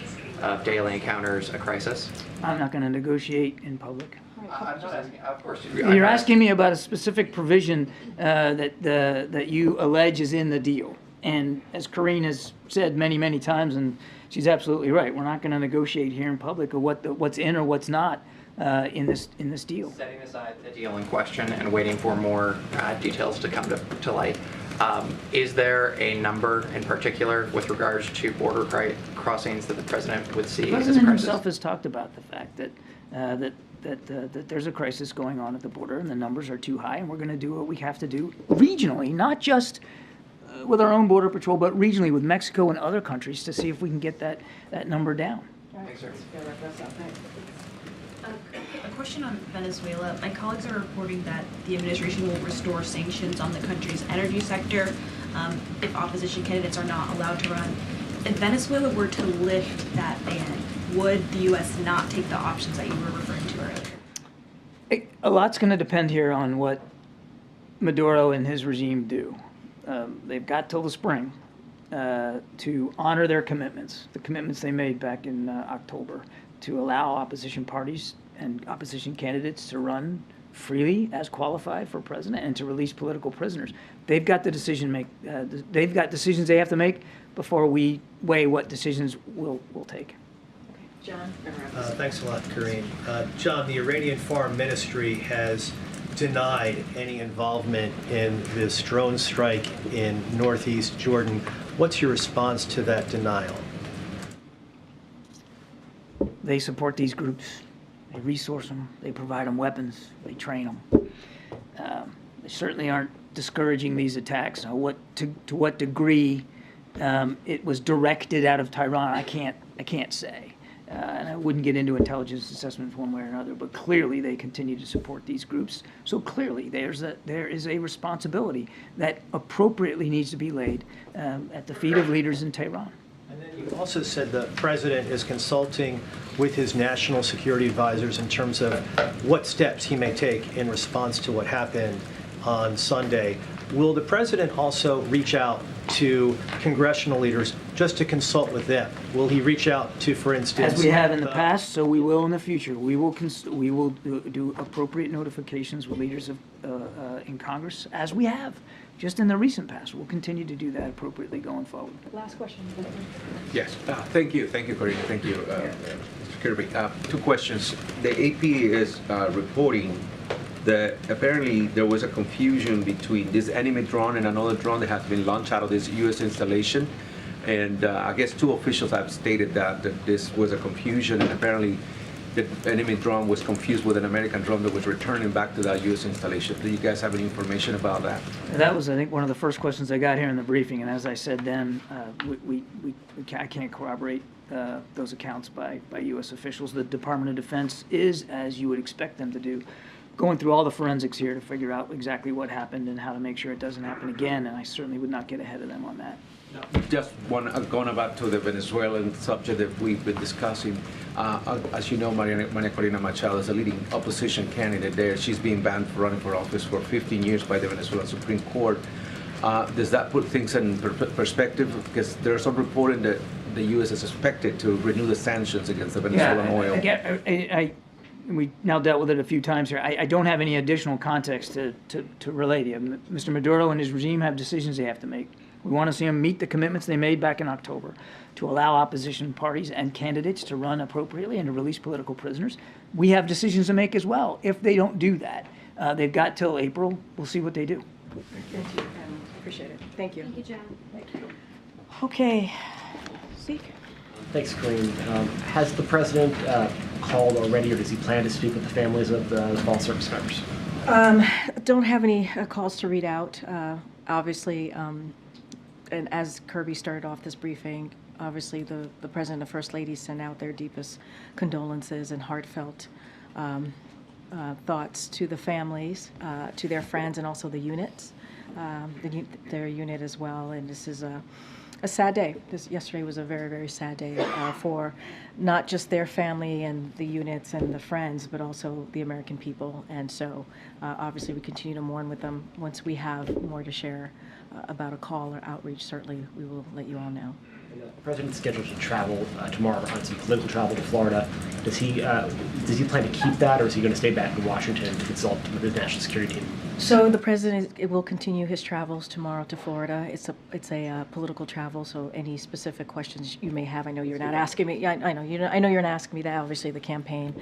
of daily encounters a crisis? I'm not going to negotiate in public. I'm just asking, of course. You're asking me about a specific provision that you allege is in the deal. And as Karine has said many, many times, and she's absolutely right, we're not going to negotiate here in public or what's in or what's not in this deal. Setting aside the deal in question and waiting for more details to come to light, is there a number in particular with regards to border crossings that the president would see The as a president crisis? himself has talked about the fact that there's a crisis going on at the border and the numbers are too high, and we're going to do what we have to do regionally, not just with our own border patrol, but regionally with Mexico and other countries to see if we can get that number down. Thanks, sir. A question on Venezuela. My colleagues are reporting that the administration will restore sanctions on the country's energy sector if opposition candidates are not allowed to run. If Venezuela were to lift that ban, would the U.S. not take the options that you were referring to earlier? A lot's going to depend here on what Maduro and his regime do. They've got till the spring to honor their commitments, the commitments they made back in October, to allow opposition parties and opposition candidates to run freely as qualified for president and to release political prisoners. They've got the they've got decisions they have to make before we weigh what decisions we'll take. John? Thanks a lot, Karine. John, the Iranian Foreign Ministry has denied any involvement in this drone strike in northeast Jordan. What's your response to that denial? They support these groups. They resource them. They provide them weapons. They train them. They certainly aren't discouraging these attacks. Now, to what degree it was directed out of Tehran, I can't say. And I wouldn't get into intelligence assessments one way or another, but clearly they continue to support these groups. So clearly there is a responsibility that appropriately needs to be laid at the feet of leaders in Tehran. And then you also said the president is consulting with his national security advisors in terms of what steps he may take in response to what happened on Sunday. Will the president also reach out to congressional leaders just to consult with them? Will he reach out to, for instance... As we have in the past, so we will in the future. We will do appropriate notifications with leaders in Congress, as we have just in the recent past. We'll continue to do that appropriately going forward. Last question. Yes, thank you, Karine, thank you, Mr. Kirby. Two questions. The AP is reporting that apparently there was a confusion between this enemy drone and another drone that has been launched out of this U.S. installation. And I guess two officials have stated that this was a confusion, and apparently the enemy drone was confused with an American drone that was returning back to that U.S. installation. Do you guys have any information about that? That was, I think, one of the first questions I got here in the briefing, and as I said then, I can't corroborate those accounts by U.S. officials. The Department of Defense is, as you would expect them to do, going through all the forensics here to figure out exactly what happened and how to make sure it doesn't happen again, and I certainly would not get ahead of them on that. Just going back to the Venezuelan subject that we've been discussing. As you know, Maria Corina Machado is a leading opposition candidate there. She's been banned for running for office for 15 years by the Venezuelan Supreme Court. Does that put things in perspective? Because there's some reporting that the U.S. is expected to renew the sanctions against the Venezuelan oil. Again, we now dealt with it a few times here. I don't have any additional context to relay to you. Mr. Maduro and his regime have decisions they have to make. We want to see them meet the commitments they made back in October to allow opposition parties and candidates to run appropriately and to release political prisoners. We have decisions to make as well. If they don't do that, they've got till April. We'll see what they do. Thank you. Appreciate it. Thank you. Thank you, John. Thank you. Okay. Zeke? Thanks, Karine. Has the president called already, or does he plan to speak with the families of the fallen service members? Don't have any calls to read out. Obviously, and as Kirby started off this briefing, obviously the President and First Lady sent out their deepest condolences and heartfelt thoughts to the families, to their friends, and also the units, their unit as well. And this is a sad day. Yesterday was a very, very sad day for not just their family and the units and the friends, but also the American people. And so obviously we continue to mourn with them. Once we have more to share about a call or outreach, certainly we will let you all know. The president's scheduled to travel tomorrow on some political travel to Florida. Does he plan to keep that, or is he going to stay back in Washington to consult with the national security team? So the president will continue his travels tomorrow to Florida. It's a political travel, so any specific questions you may have, I know you're not asking me. Yeah, I know you're not asking me that. Obviously, the campaign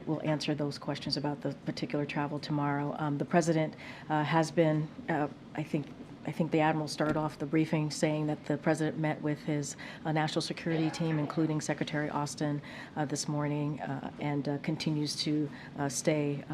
will answer those questions about the particular travel tomorrow. The president has been, I think the Admiral started off the briefing saying that the president met with his national security team, including Secretary Austin, this morning, and continues to stay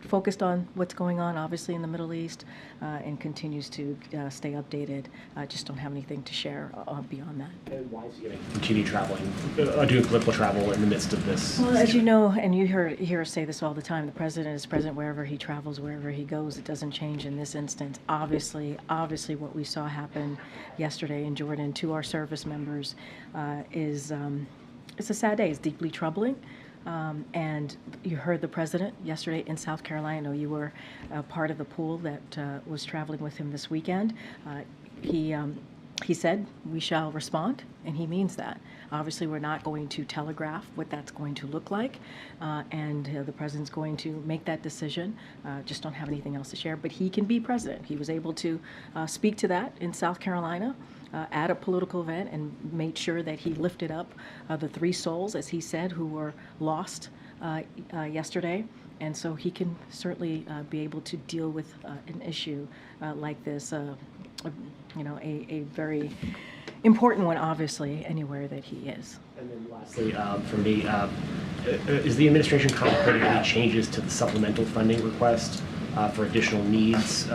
focused on what's going on, obviously, in the Middle East, and continues to stay updated. Just don't have anything to share beyond that. And why is he going to continue traveling, doing political travel in the midst of this? Well, as you know, and you hear us say this all the time, the president is present wherever he travels, wherever he goes. It doesn't change in this instance. Obviously, what we saw happen yesterday in Jordan to our service members it's a sad day. It's deeply troubling. And you heard the president yesterday in South Carolina. I know you were part of the pool that was traveling with him this weekend. He said, we shall respond, and he means that. Obviously, we're not going to telegraph what that's going to look like, and the president's going to make that decision. Just don't have anything else to share, but he can be president. He was able to speak to that in South Carolina at a political event and made sure that he lifted up the 3 souls, as he said, who were lost yesterday. And so he can certainly be able to deal with an issue like this, a very important one, obviously, anywhere that he is. And then lastly, from me, is the administration contemplating any changes to the supplemental funding request for additional needs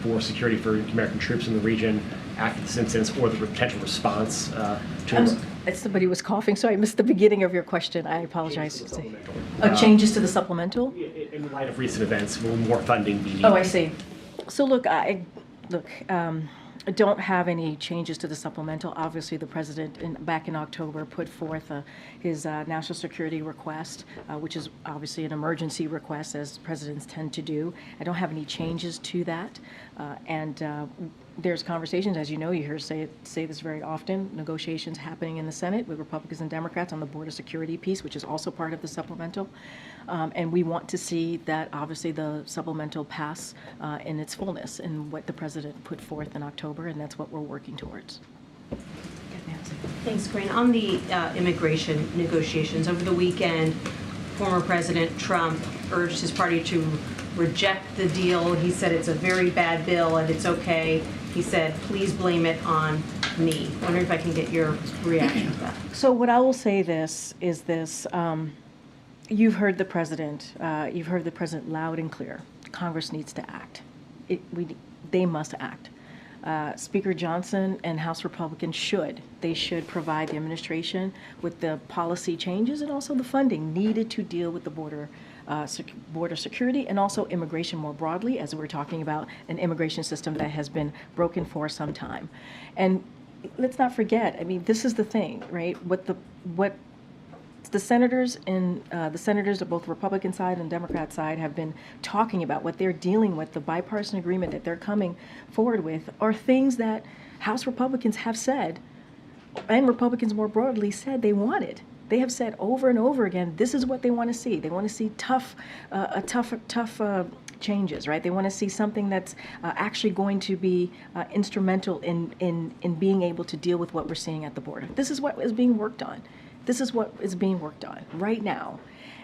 for security for American troops in the region after this incident, or the potential response to Somebody was coughing, so I missed the beginning of your question. I apologize. Changes to the supplemental? In light of recent events, will more funding be needed? Oh, I see. So look, I don't have any changes to the supplemental. Obviously, the president back in October put forth his national security request, which is obviously an emergency request, as presidents tend to do. I don't have any changes to that. There's conversations, as you know, you hear say this very often, negotiations happening in the Senate with Republicans and Democrats on the border security piece, which is also part of the supplemental. And we want to see that, obviously, the supplemental pass in its fullness in what the president put forth in October, and that's what we're working towards. Thanks, Karine. On the immigration negotiations, over the weekend, former President Trump urged his party to reject the deal. He said it's a very bad bill and it's okay. He said, please blame it on me. I wonder if I can get your reaction to that. So what I will say is this. You've heard the president. You've heard the president loud and clear. Congress needs to act. They must act. Speaker Johnson and House Republicans should provide the administration with the policy changes and also the funding needed to deal with the border security and also immigration more broadly, as we're talking about an immigration system that has been broken for some time. And let's not forget, I mean, this is the thing, right? What the senators of both Republican side and Democrat side have been talking about, what they're dealing with, the bipartisan agreement that they're coming forward with, are things that House Republicans have said, and Republicans more broadly said they wanted. They have said over and over again, this is what they want to see. They want to see tough changes, right? They want to see something that's actually going to be instrumental in being able to deal with what we're seeing at the border. This is what is being worked on. This is what is being worked on right now.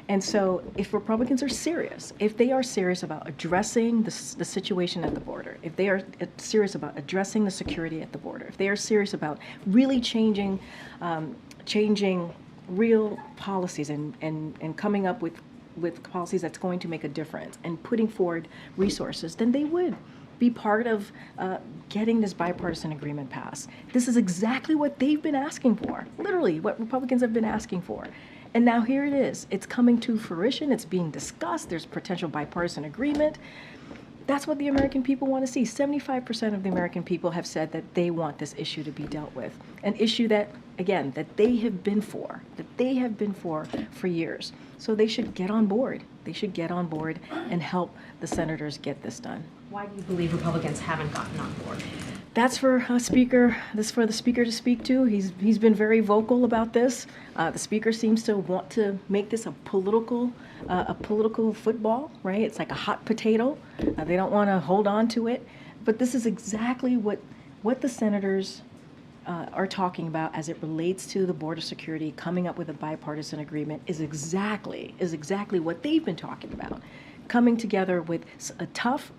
And so if Republicans are serious, if they are serious about addressing the situation at the border, if they are serious about addressing the security at the border, if they are serious about really changing real policies and coming up with policies that's going to make a difference and putting forward resources, then they would be part of getting this bipartisan agreement passed. This is exactly what they've been asking for, literally what Republicans have been asking for. And now here it is. It's coming to fruition. It's being discussed. There's potential bipartisan agreement. That's what the American people want to see. 75% of the American people have said that they want this issue to be dealt with. An issue that, again, that they have been for years. So they should get on board. They should get on board and help the senators get this done. Why do you believe Republicans haven't gotten on board? That's for a speaker. This is for the speaker to speak to. He's been very vocal about this. The speaker seems to want to make this a political football, right? It's like a hot potato. They don't want to hold on to it. But this is exactly what the senators are talking about as it relates to the border security. Coming up with a bipartisan agreement is exactly what they've been talking about. Coming together with a tough,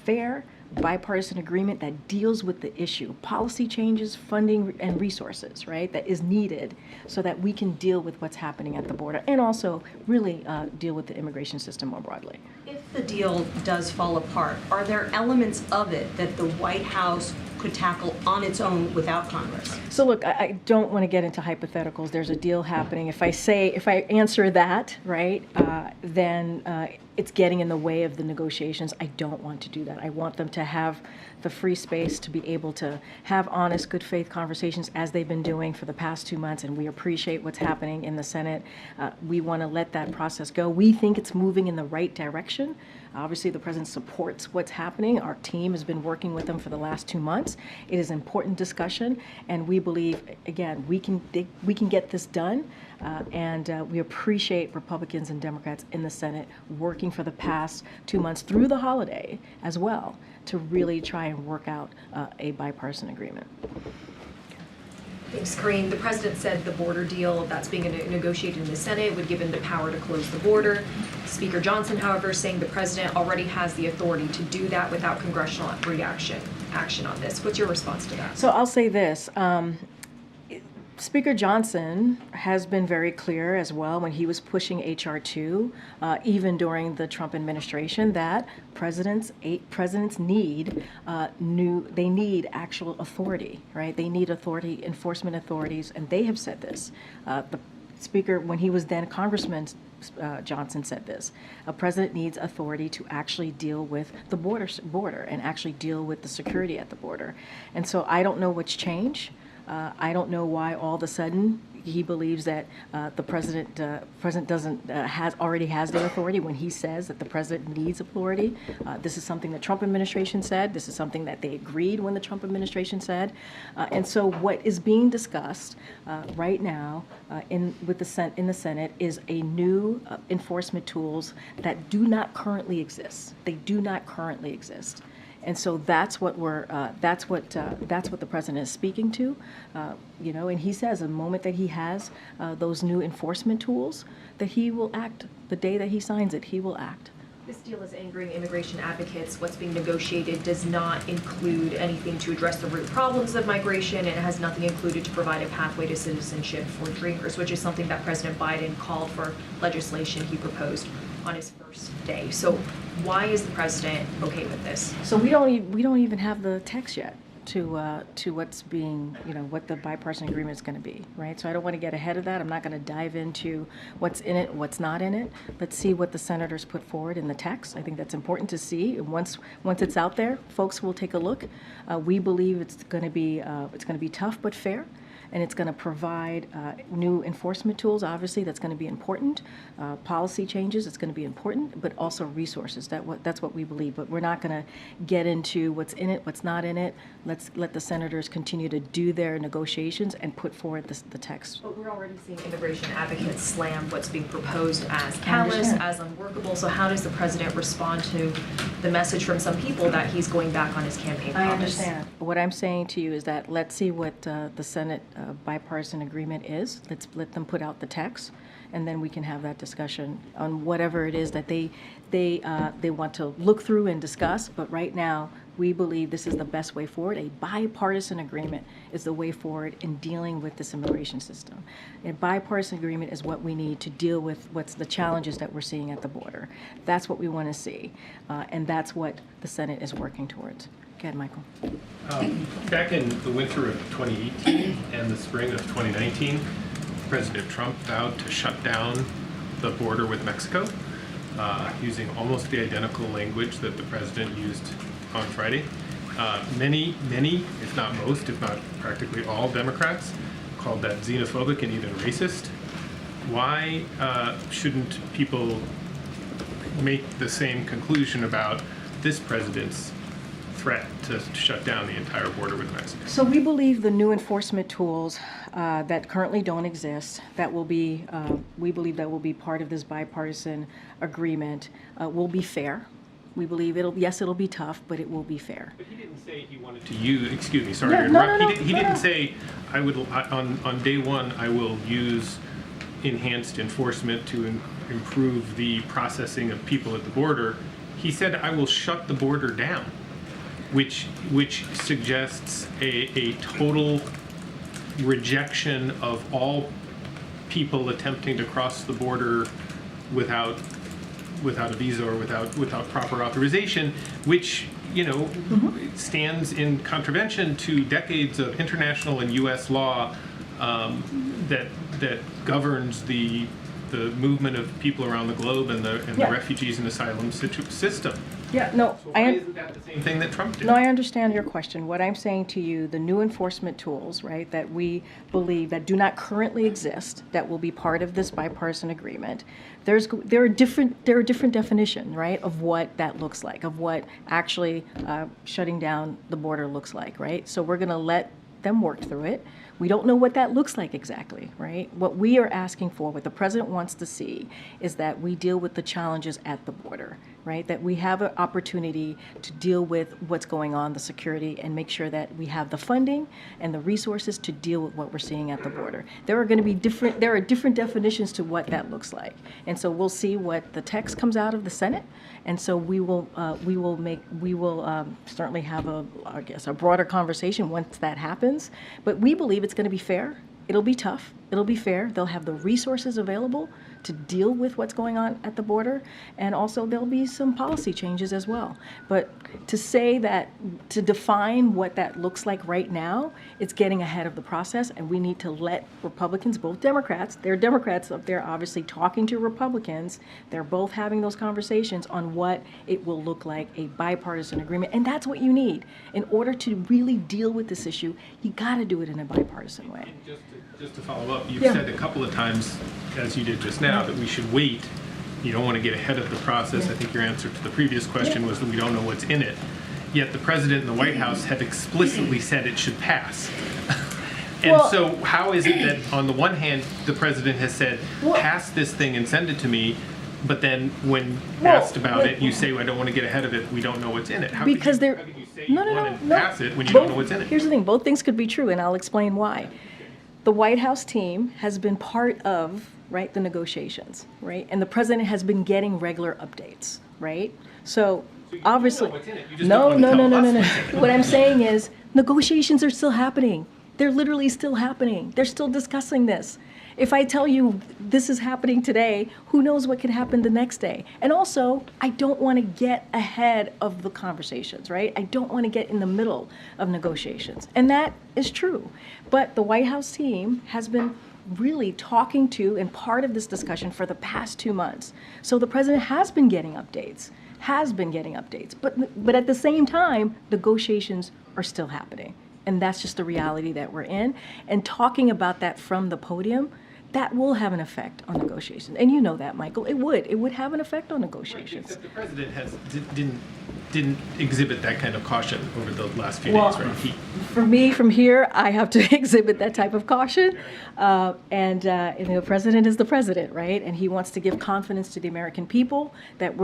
fair, bipartisan agreement that deals with the issue, policy changes, funding, and resources, right, that is needed so that we can deal with what's happening at the border and also really deal with the immigration system more broadly. If the deal does fall apart, are there elements of it that the White House could tackle on its own without Congress? So look, I don't want to get into hypotheticals. There's a deal happening. If I answer that, right, then it's getting in the way of the negotiations. I don't want to do that. I want them to have the free space to be able to have honest, good faith conversations as they've been doing for the past 2 months, and we appreciate what's happening in the Senate. We want to let that process go. We think it's moving in the right direction. Obviously, the president supports what's happening. Our team has been working with them for the last 2 months. It is an important discussion, and we believe, again, we can get this done, and we appreciate Republicans and Democrats in the Senate working for the past 2 months through the holiday as well to really try and work out a bipartisan agreement. Thanks, Karine. The president said the border deal that's being negotiated in the Senate would give him the power to close the border. Speaker Johnson, however, saying the president already has the authority to do that without congressional action on this. What's your response to that? So I'll say this. Speaker Johnson has been very clear as well when he was pushing H.R. 2, even during the Trump administration, that presidents need they need actual authority, right? They need authority, enforcement authorities, and they have said this. The Speaker, when he was then Congressman Johnson, said this: a president needs authority to actually deal with the border and actually deal with the security at the border. And so I don't know what's changed. I don't know why all of a sudden he believes that the president doesn't already has the authority when he says that the president needs authority. This is something the Trump administration said. This is something that they agreed when the Trump administration said. And so what is being discussed right now in the Senate is a new enforcement tools that do not currently exist. They do not currently exist. And so that's what the president is speaking to, and he says the moment that he has those new enforcement tools, that he will act. The day that he signs it, he will act. This deal is angering immigration advocates. What's being negotiated does not include anything to address the root problems of migration, and it has nothing included to provide a pathway to citizenship for dreamers, which is something that President Biden called for legislation he proposed on his first day. So why is the president okay with this? So we don't even have the text yet to what's being, what the bipartisan agreement is going to be, right? So I don't want to get ahead of that. I'm not going to dive into what's in it, what's not in it. Let's see what the senators put forward in the text. I think that's important to see. And once it's out there, folks will take a look. We believe it's going to be tough but fair. And it's going to provide new enforcement tools, obviously, that's going to be important. Policy changes, it's going to be important, but also resources. That's what we believe. But we're not going to get into what's in it, what's not in it. Let's let the senators continue to do their negotiations and put forward the text. But we're already seeing immigration advocates slam what's being proposed as callous, as unworkable. So how does the president respond to the message from some people that he's going back on his campaign promise? I understand. What I'm saying to you is that let's see what the Senate bipartisan agreement is. Let's let them put out the text, and then we can have that discussion on whatever it is that they want to look through and discuss. But right now, we believe this is the best way forward. A bipartisan agreement is the way forward in dealing with this immigration system. A bipartisan agreement is what we need to deal with what's the challenges that we're seeing at the border. That's what we want to see, and that's what the Senate is working towards. Go ahead, Michael. Back in the winter of 2018 and the spring of 2019, President Trump vowed to shut down the border with Mexico using almost the identical language that the president used on Friday. Many, if not most, if not practically all Democrats called that xenophobic and even racist. Why shouldn't people make the same conclusion about this president's threat to shut down the entire border with Mexico? So we believe the new enforcement tools that currently don't exist, that will be, we believe that will be part of this bipartisan agreement, will be fair. We believe it'll be tough, but it will be fair. But he didn't say he wanted to use, excuse me, sorry to interrupt. He didn't say, on day one, I will use enhanced enforcement to improve the processing of people at the border. He said, I will shut the border down, which suggests a total rejection of all people attempting to cross the border without a visa or without proper authorization, which stands in contravention to decades of international and U.S. law that governs the movement of people around the globe and the refugees and asylum system. Yeah, no, so why isn't that the same thing that Trump did? No, I understand your question. What I'm saying to you, the new enforcement tools, right, that we believe that do not currently exist, that will be part of this bipartisan agreement. There are different definitions, right, of what that looks like, of what actually shutting down the border looks like, right? So we're going to let them work through it. We don't know what that looks like exactly, right? What we are asking for, what the president wants to see, is that we deal with the challenges at the border, right? That we have an opportunity to deal with what's going on, the security, and make sure that we have the funding and the resources to deal with what we're seeing at the border. There are different definitions to what that looks like. And so we'll see what the text comes out of the Senate. And so we will certainly have a broader conversation once that happens. But we believe it's going to be fair. It'll be tough. It'll be fair. They'll have the resources available to deal with what's going on at the border, and also there'll be some policy changes as well. But to say that, to define what that looks like right now, it's getting ahead of the process, and we need to let Republicans, both Democrats, there are Democrats up there obviously talking to Republicans, they're both having those conversations on what it will look like, a bipartisan agreement, and that's what you need. In order to really deal with this issue, you gotta do it in a bipartisan way. Just to follow up, you've Yeah. said a couple of times, as you did just now, that we should wait. You don't want to get ahead of the process. I think your answer to the previous question was that we don't know what's in it. Yet the president and the White House have explicitly said it should pass. And Well- so how is it that on the one hand, the president has said, pass this thing and send it to me, but then when asked about it, you say, well, I don't want to get ahead of it, we don't know what's in it. How Because they're, want to pass it when you don't know what's in it? Here's the thing, both things could be true, and I'll explain why. The White House team has been part of, right, the negotiations, right? And the president has been getting regular updates, right? So obviously, no. What I'm saying is negotiations are still happening. They're literally still happening. They're still discussing this. If I tell you this is happening today, who knows what could happen the next day? And also, I don't want to get ahead of the conversations, right? I don't want to get in the middle of negotiations. And that is true. But the White House team has been really talking to and part of this discussion for the past 2 months. So the president has been getting updates. But at the same time, negotiations are still happening. And that's just the reality that we're in. And talking about that from the podium, that will have an effect on negotiations. And you know that, Michael. It would have an effect on negotiations. Except the president didn't exhibit that kind of caution over the last few Well, days, right? For me, from here, I have to exhibit that type of caution. And the president is the president, right? And he wants to give confidence to the American people that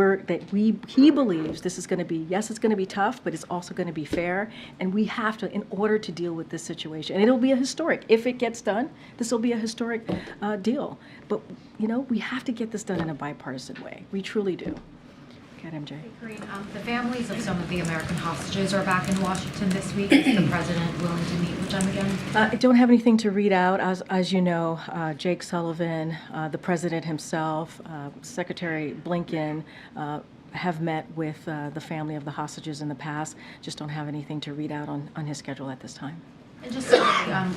he believes this is going to be, yes, it's going to be tough, but it's also going to be fair. And we have to, in order to deal with this situation, and it'll be a historic, if it gets done, this will be a historic deal. But, we have to get this done in a bipartisan way. We truly do. Go ahead, MJ. The families of some of the American hostages are back in Washington this week. Is the president willing to meet with them again? I don't have anything to read out. As you know, Jake Sullivan, the president himself, Secretary Blinken, have met with the family of the hostages in the past. Just don't have anything to read out on his schedule at this time. And just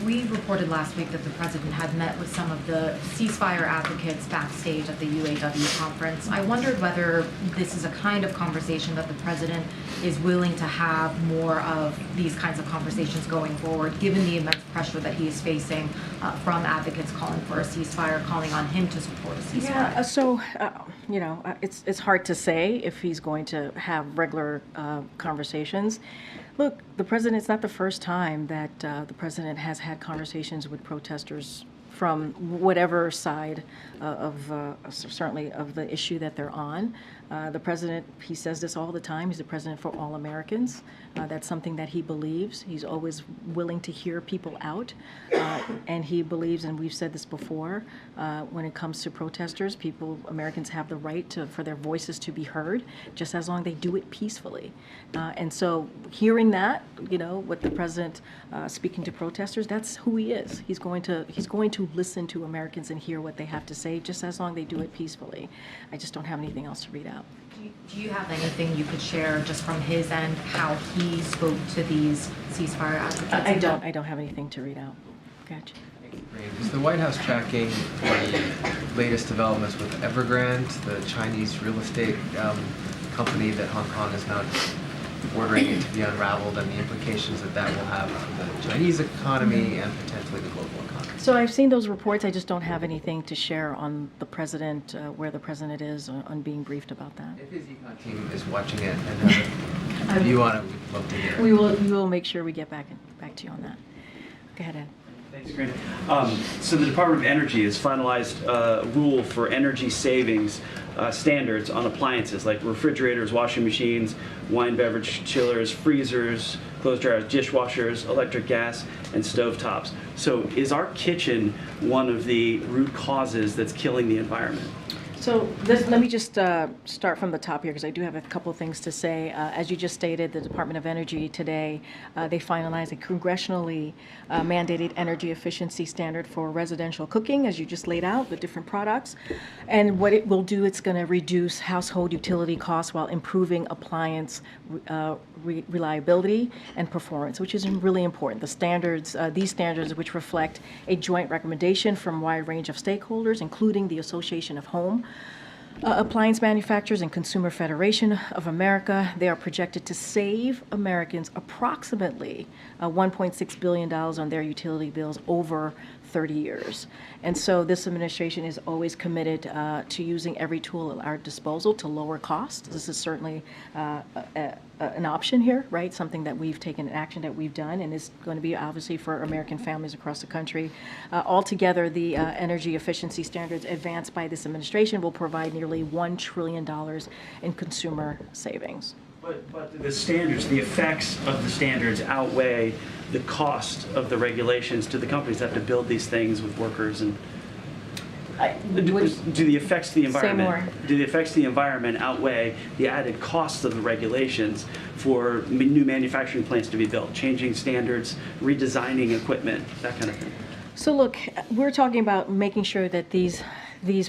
we reported last week that the president had met with some of the ceasefire advocates backstage at the UAW conference. I wondered whether this is a kind of conversation that the president is willing to have more of these kinds of conversations going forward, given the immense pressure that he is facing from advocates calling for a ceasefire, calling on him to support a ceasefire. Yeah, so, it's hard to say if he's going to have regular conversations. Look, the president, it's not the first time that the president has had conversations with protesters from whatever side certainly of the issue that they're on. The president, he says this all the time, he's the president for all Americans. That's something that he believes. He's always willing to hear people out. And he believes, and we've said this before, when it comes to protesters, Americans have the right for their voices to be heard, just as long as they do it peacefully. And so hearing that, what the president speaking to protesters, that's who he is. He's going to listen to Americans and hear what they have to say, just as long as they do it peacefully. I just don't have anything else to read out. Do you have anything you could share just from his end, how he spoke to these ceasefire advocates? I don't have anything to read out. Gotcha. Is the White House tracking the latest developments with Evergrande, the Chinese real estate company that Hong Kong is now ordering it to be unraveled, and the implications that will have for the Chinese economy and potentially the global economy? So I've seen those reports. I just don't have anything to share on the president, where the president is on being briefed about that. If his econ team is watching it and has a view on it, we'd love to hear it. We will make sure we get back to you on that. Go ahead, Ed. Thanks, Karine. So the Department of Energy has finalized a rule for energy savings standards on appliances like refrigerators, washing machines, wine beverage chillers, freezers, clothes dryers, dishwashers, electric gas, and stovetops. So is our kitchen one of the root causes that's killing the environment? So let me just start from the top here, because I do have a couple of things to say. As you just stated, the Department of Energy today, they finalized a congressionally mandated energy efficiency standard for residential cooking, as you just laid out, the different products. And what it will do, it's going to reduce household utility costs while improving appliance reliability and performance, which is really important. The standards, these standards, which reflect a joint recommendation from a wide range of stakeholders, including the Association of Home Appliance Manufacturers and Consumer Federation of America. They are projected to save Americans approximately $1.6 billion on their utility bills over 30 years. And so this administration is always committed to using every tool at our disposal to lower costs. This is certainly an option here, right? Something that we've taken, action that we've done, and is going to be obviously for American families across the country. Altogether, the energy efficiency standards advanced by this administration will provide nearly $1 trillion in consumer savings. But the standards, the effects of the standards outweigh the cost of the regulations to the companies that have to build these things with workers and. Do the effects to the environment? Do the effects to the environment outweigh the added costs of the regulations for new manufacturing plants to be built, changing standards, redesigning equipment, that kind of thing? So look, we're talking about making sure that these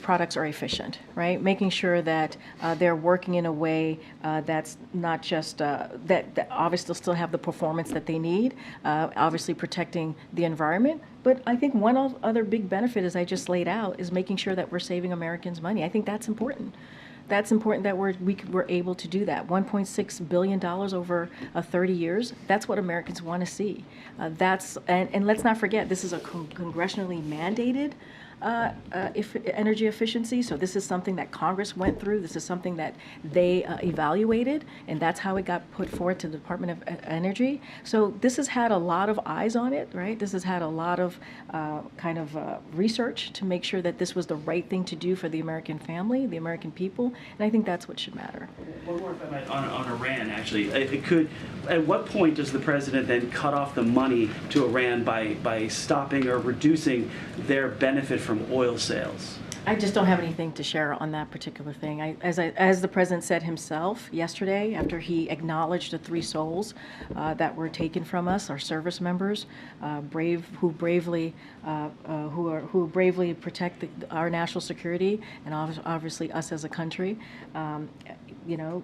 products are efficient, right? Making sure that they're working in a way that's not just, that obviously still have the performance that they need, obviously protecting the environment. But I think one other big benefit, as I just laid out, is making sure that we're saving Americans money. I think that's important. That's important that we're able to do that. $1.6 billion over 30 years. That's what Americans want to see. And let's not forget, this is a congressionally mandated energy efficiency. So this is something that Congress went through. This is something that they evaluated, and that's how it got put forward to the Department of Energy. So this has had a lot of eyes on it, right? This has had a lot of research to make sure that this was the right thing to do for the American family, the American people, and I think that's what should matter. One more, if I might, on Iran, actually. At what point does the president then cut off the money to Iran by stopping or reducing their benefit from oil sales? I just don't have anything to share on that particular thing. As the president said himself yesterday, after he acknowledged the 3 souls that were taken from us, our service members, who bravely protect our national security and obviously us as a country.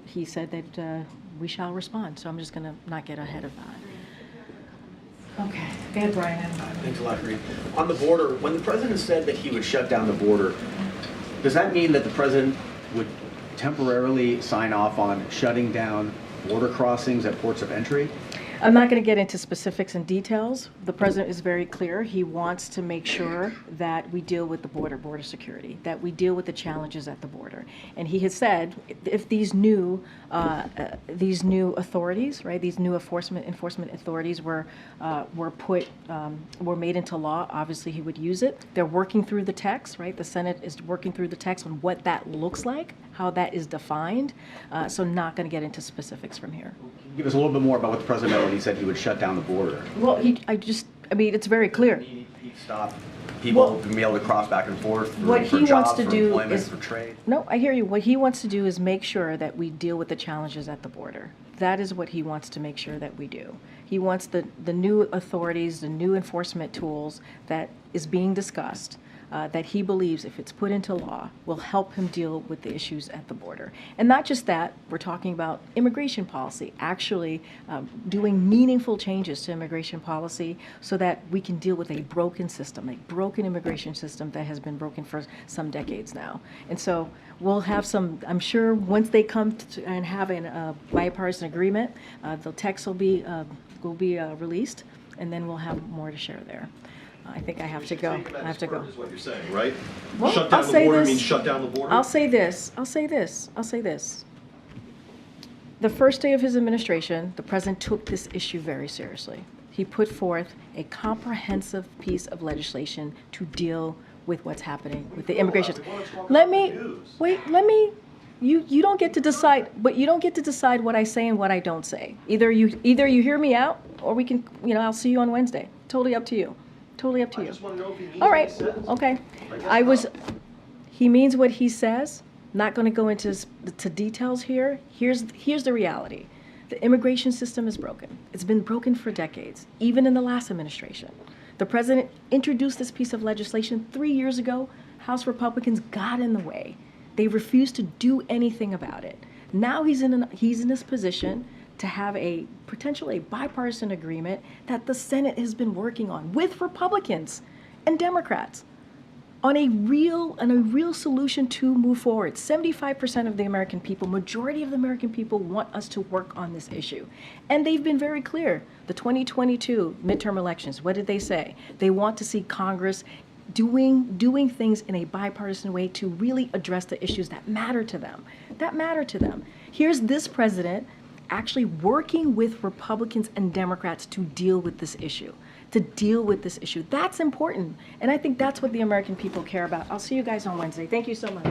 He said that we shall respond. So I'm just going to not get ahead of that. Okay, go ahead, Brian. Thanks a lot, Karine. On the border, when the president said that he would shut down the border, does that mean that the president would temporarily sign off on shutting down border crossings at ports of entry? I'm not going to get into specifics and details. The president is very clear. He wants to make sure that we deal with the border security, that we deal with the challenges at the border. And he has said if these new authorities, right, these new enforcement authorities were made into law, obviously he would use it. They're working through the text, right? The Senate is working through the text on what that looks like, how that is defined. So not going to get into specifics from here. Give us a little bit more about what the president meant when he said he would shut down the border. Well, it's very clear. He'd stop people from being able to cross back and forth for What he jobs, wants to for do employment, is, for trade. No, I hear you. What he wants to do is make sure that we deal with the challenges at the border. That is what he wants to make sure that we do. He wants the new authorities, the new enforcement tools that is being discussed, that he believes, if it's put into law, will help him deal with the issues at the border. And not just that, we're talking about immigration policy, actually doing meaningful changes to immigration policy so that we can deal with a broken system, a broken immigration system that has been broken for some decades now. And so we'll have some, I'm sure once they come and have a bipartisan agreement, the text will be released, and then we'll have more to share there. I think I have to go. I have to go. Is what you're saying, right? Well, Shut down the border means shut down the border? I'll say this. The first day of his administration, the president took this issue very seriously. He put forth a comprehensive piece of legislation to deal with what's happening with the immigration. You don't get to decide, but you don't get to decide what I say and what I don't say. Either you hear me out, or we can, I'll see you on Wednesday. Totally up to you. Totally up to you. I just want to know if he means All right. what he says. Okay. He means what he says. Not going to go into to details here. Here's the reality. The immigration system is broken. It's been broken for decades, even in the last administration. The president introduced this piece of legislation 3 years ago. House Republicans got in the way. They refused to do anything about it. Now he's in this position to have a bipartisan agreement that the Senate has been working on with Republicans and Democrats on a real solution to move forward. 75% of the American people, majority of the American people want us to work on this issue. And they've been very clear. The 2022 midterm elections, what did they say? They want to see Congress doing things in a bipartisan way to really address the issues that matter to them. Here's this president actually working with Republicans and Democrats to deal with this issue. That's important. And I think that's what the American people care about. I'll see you guys on Wednesday. Thank you so much.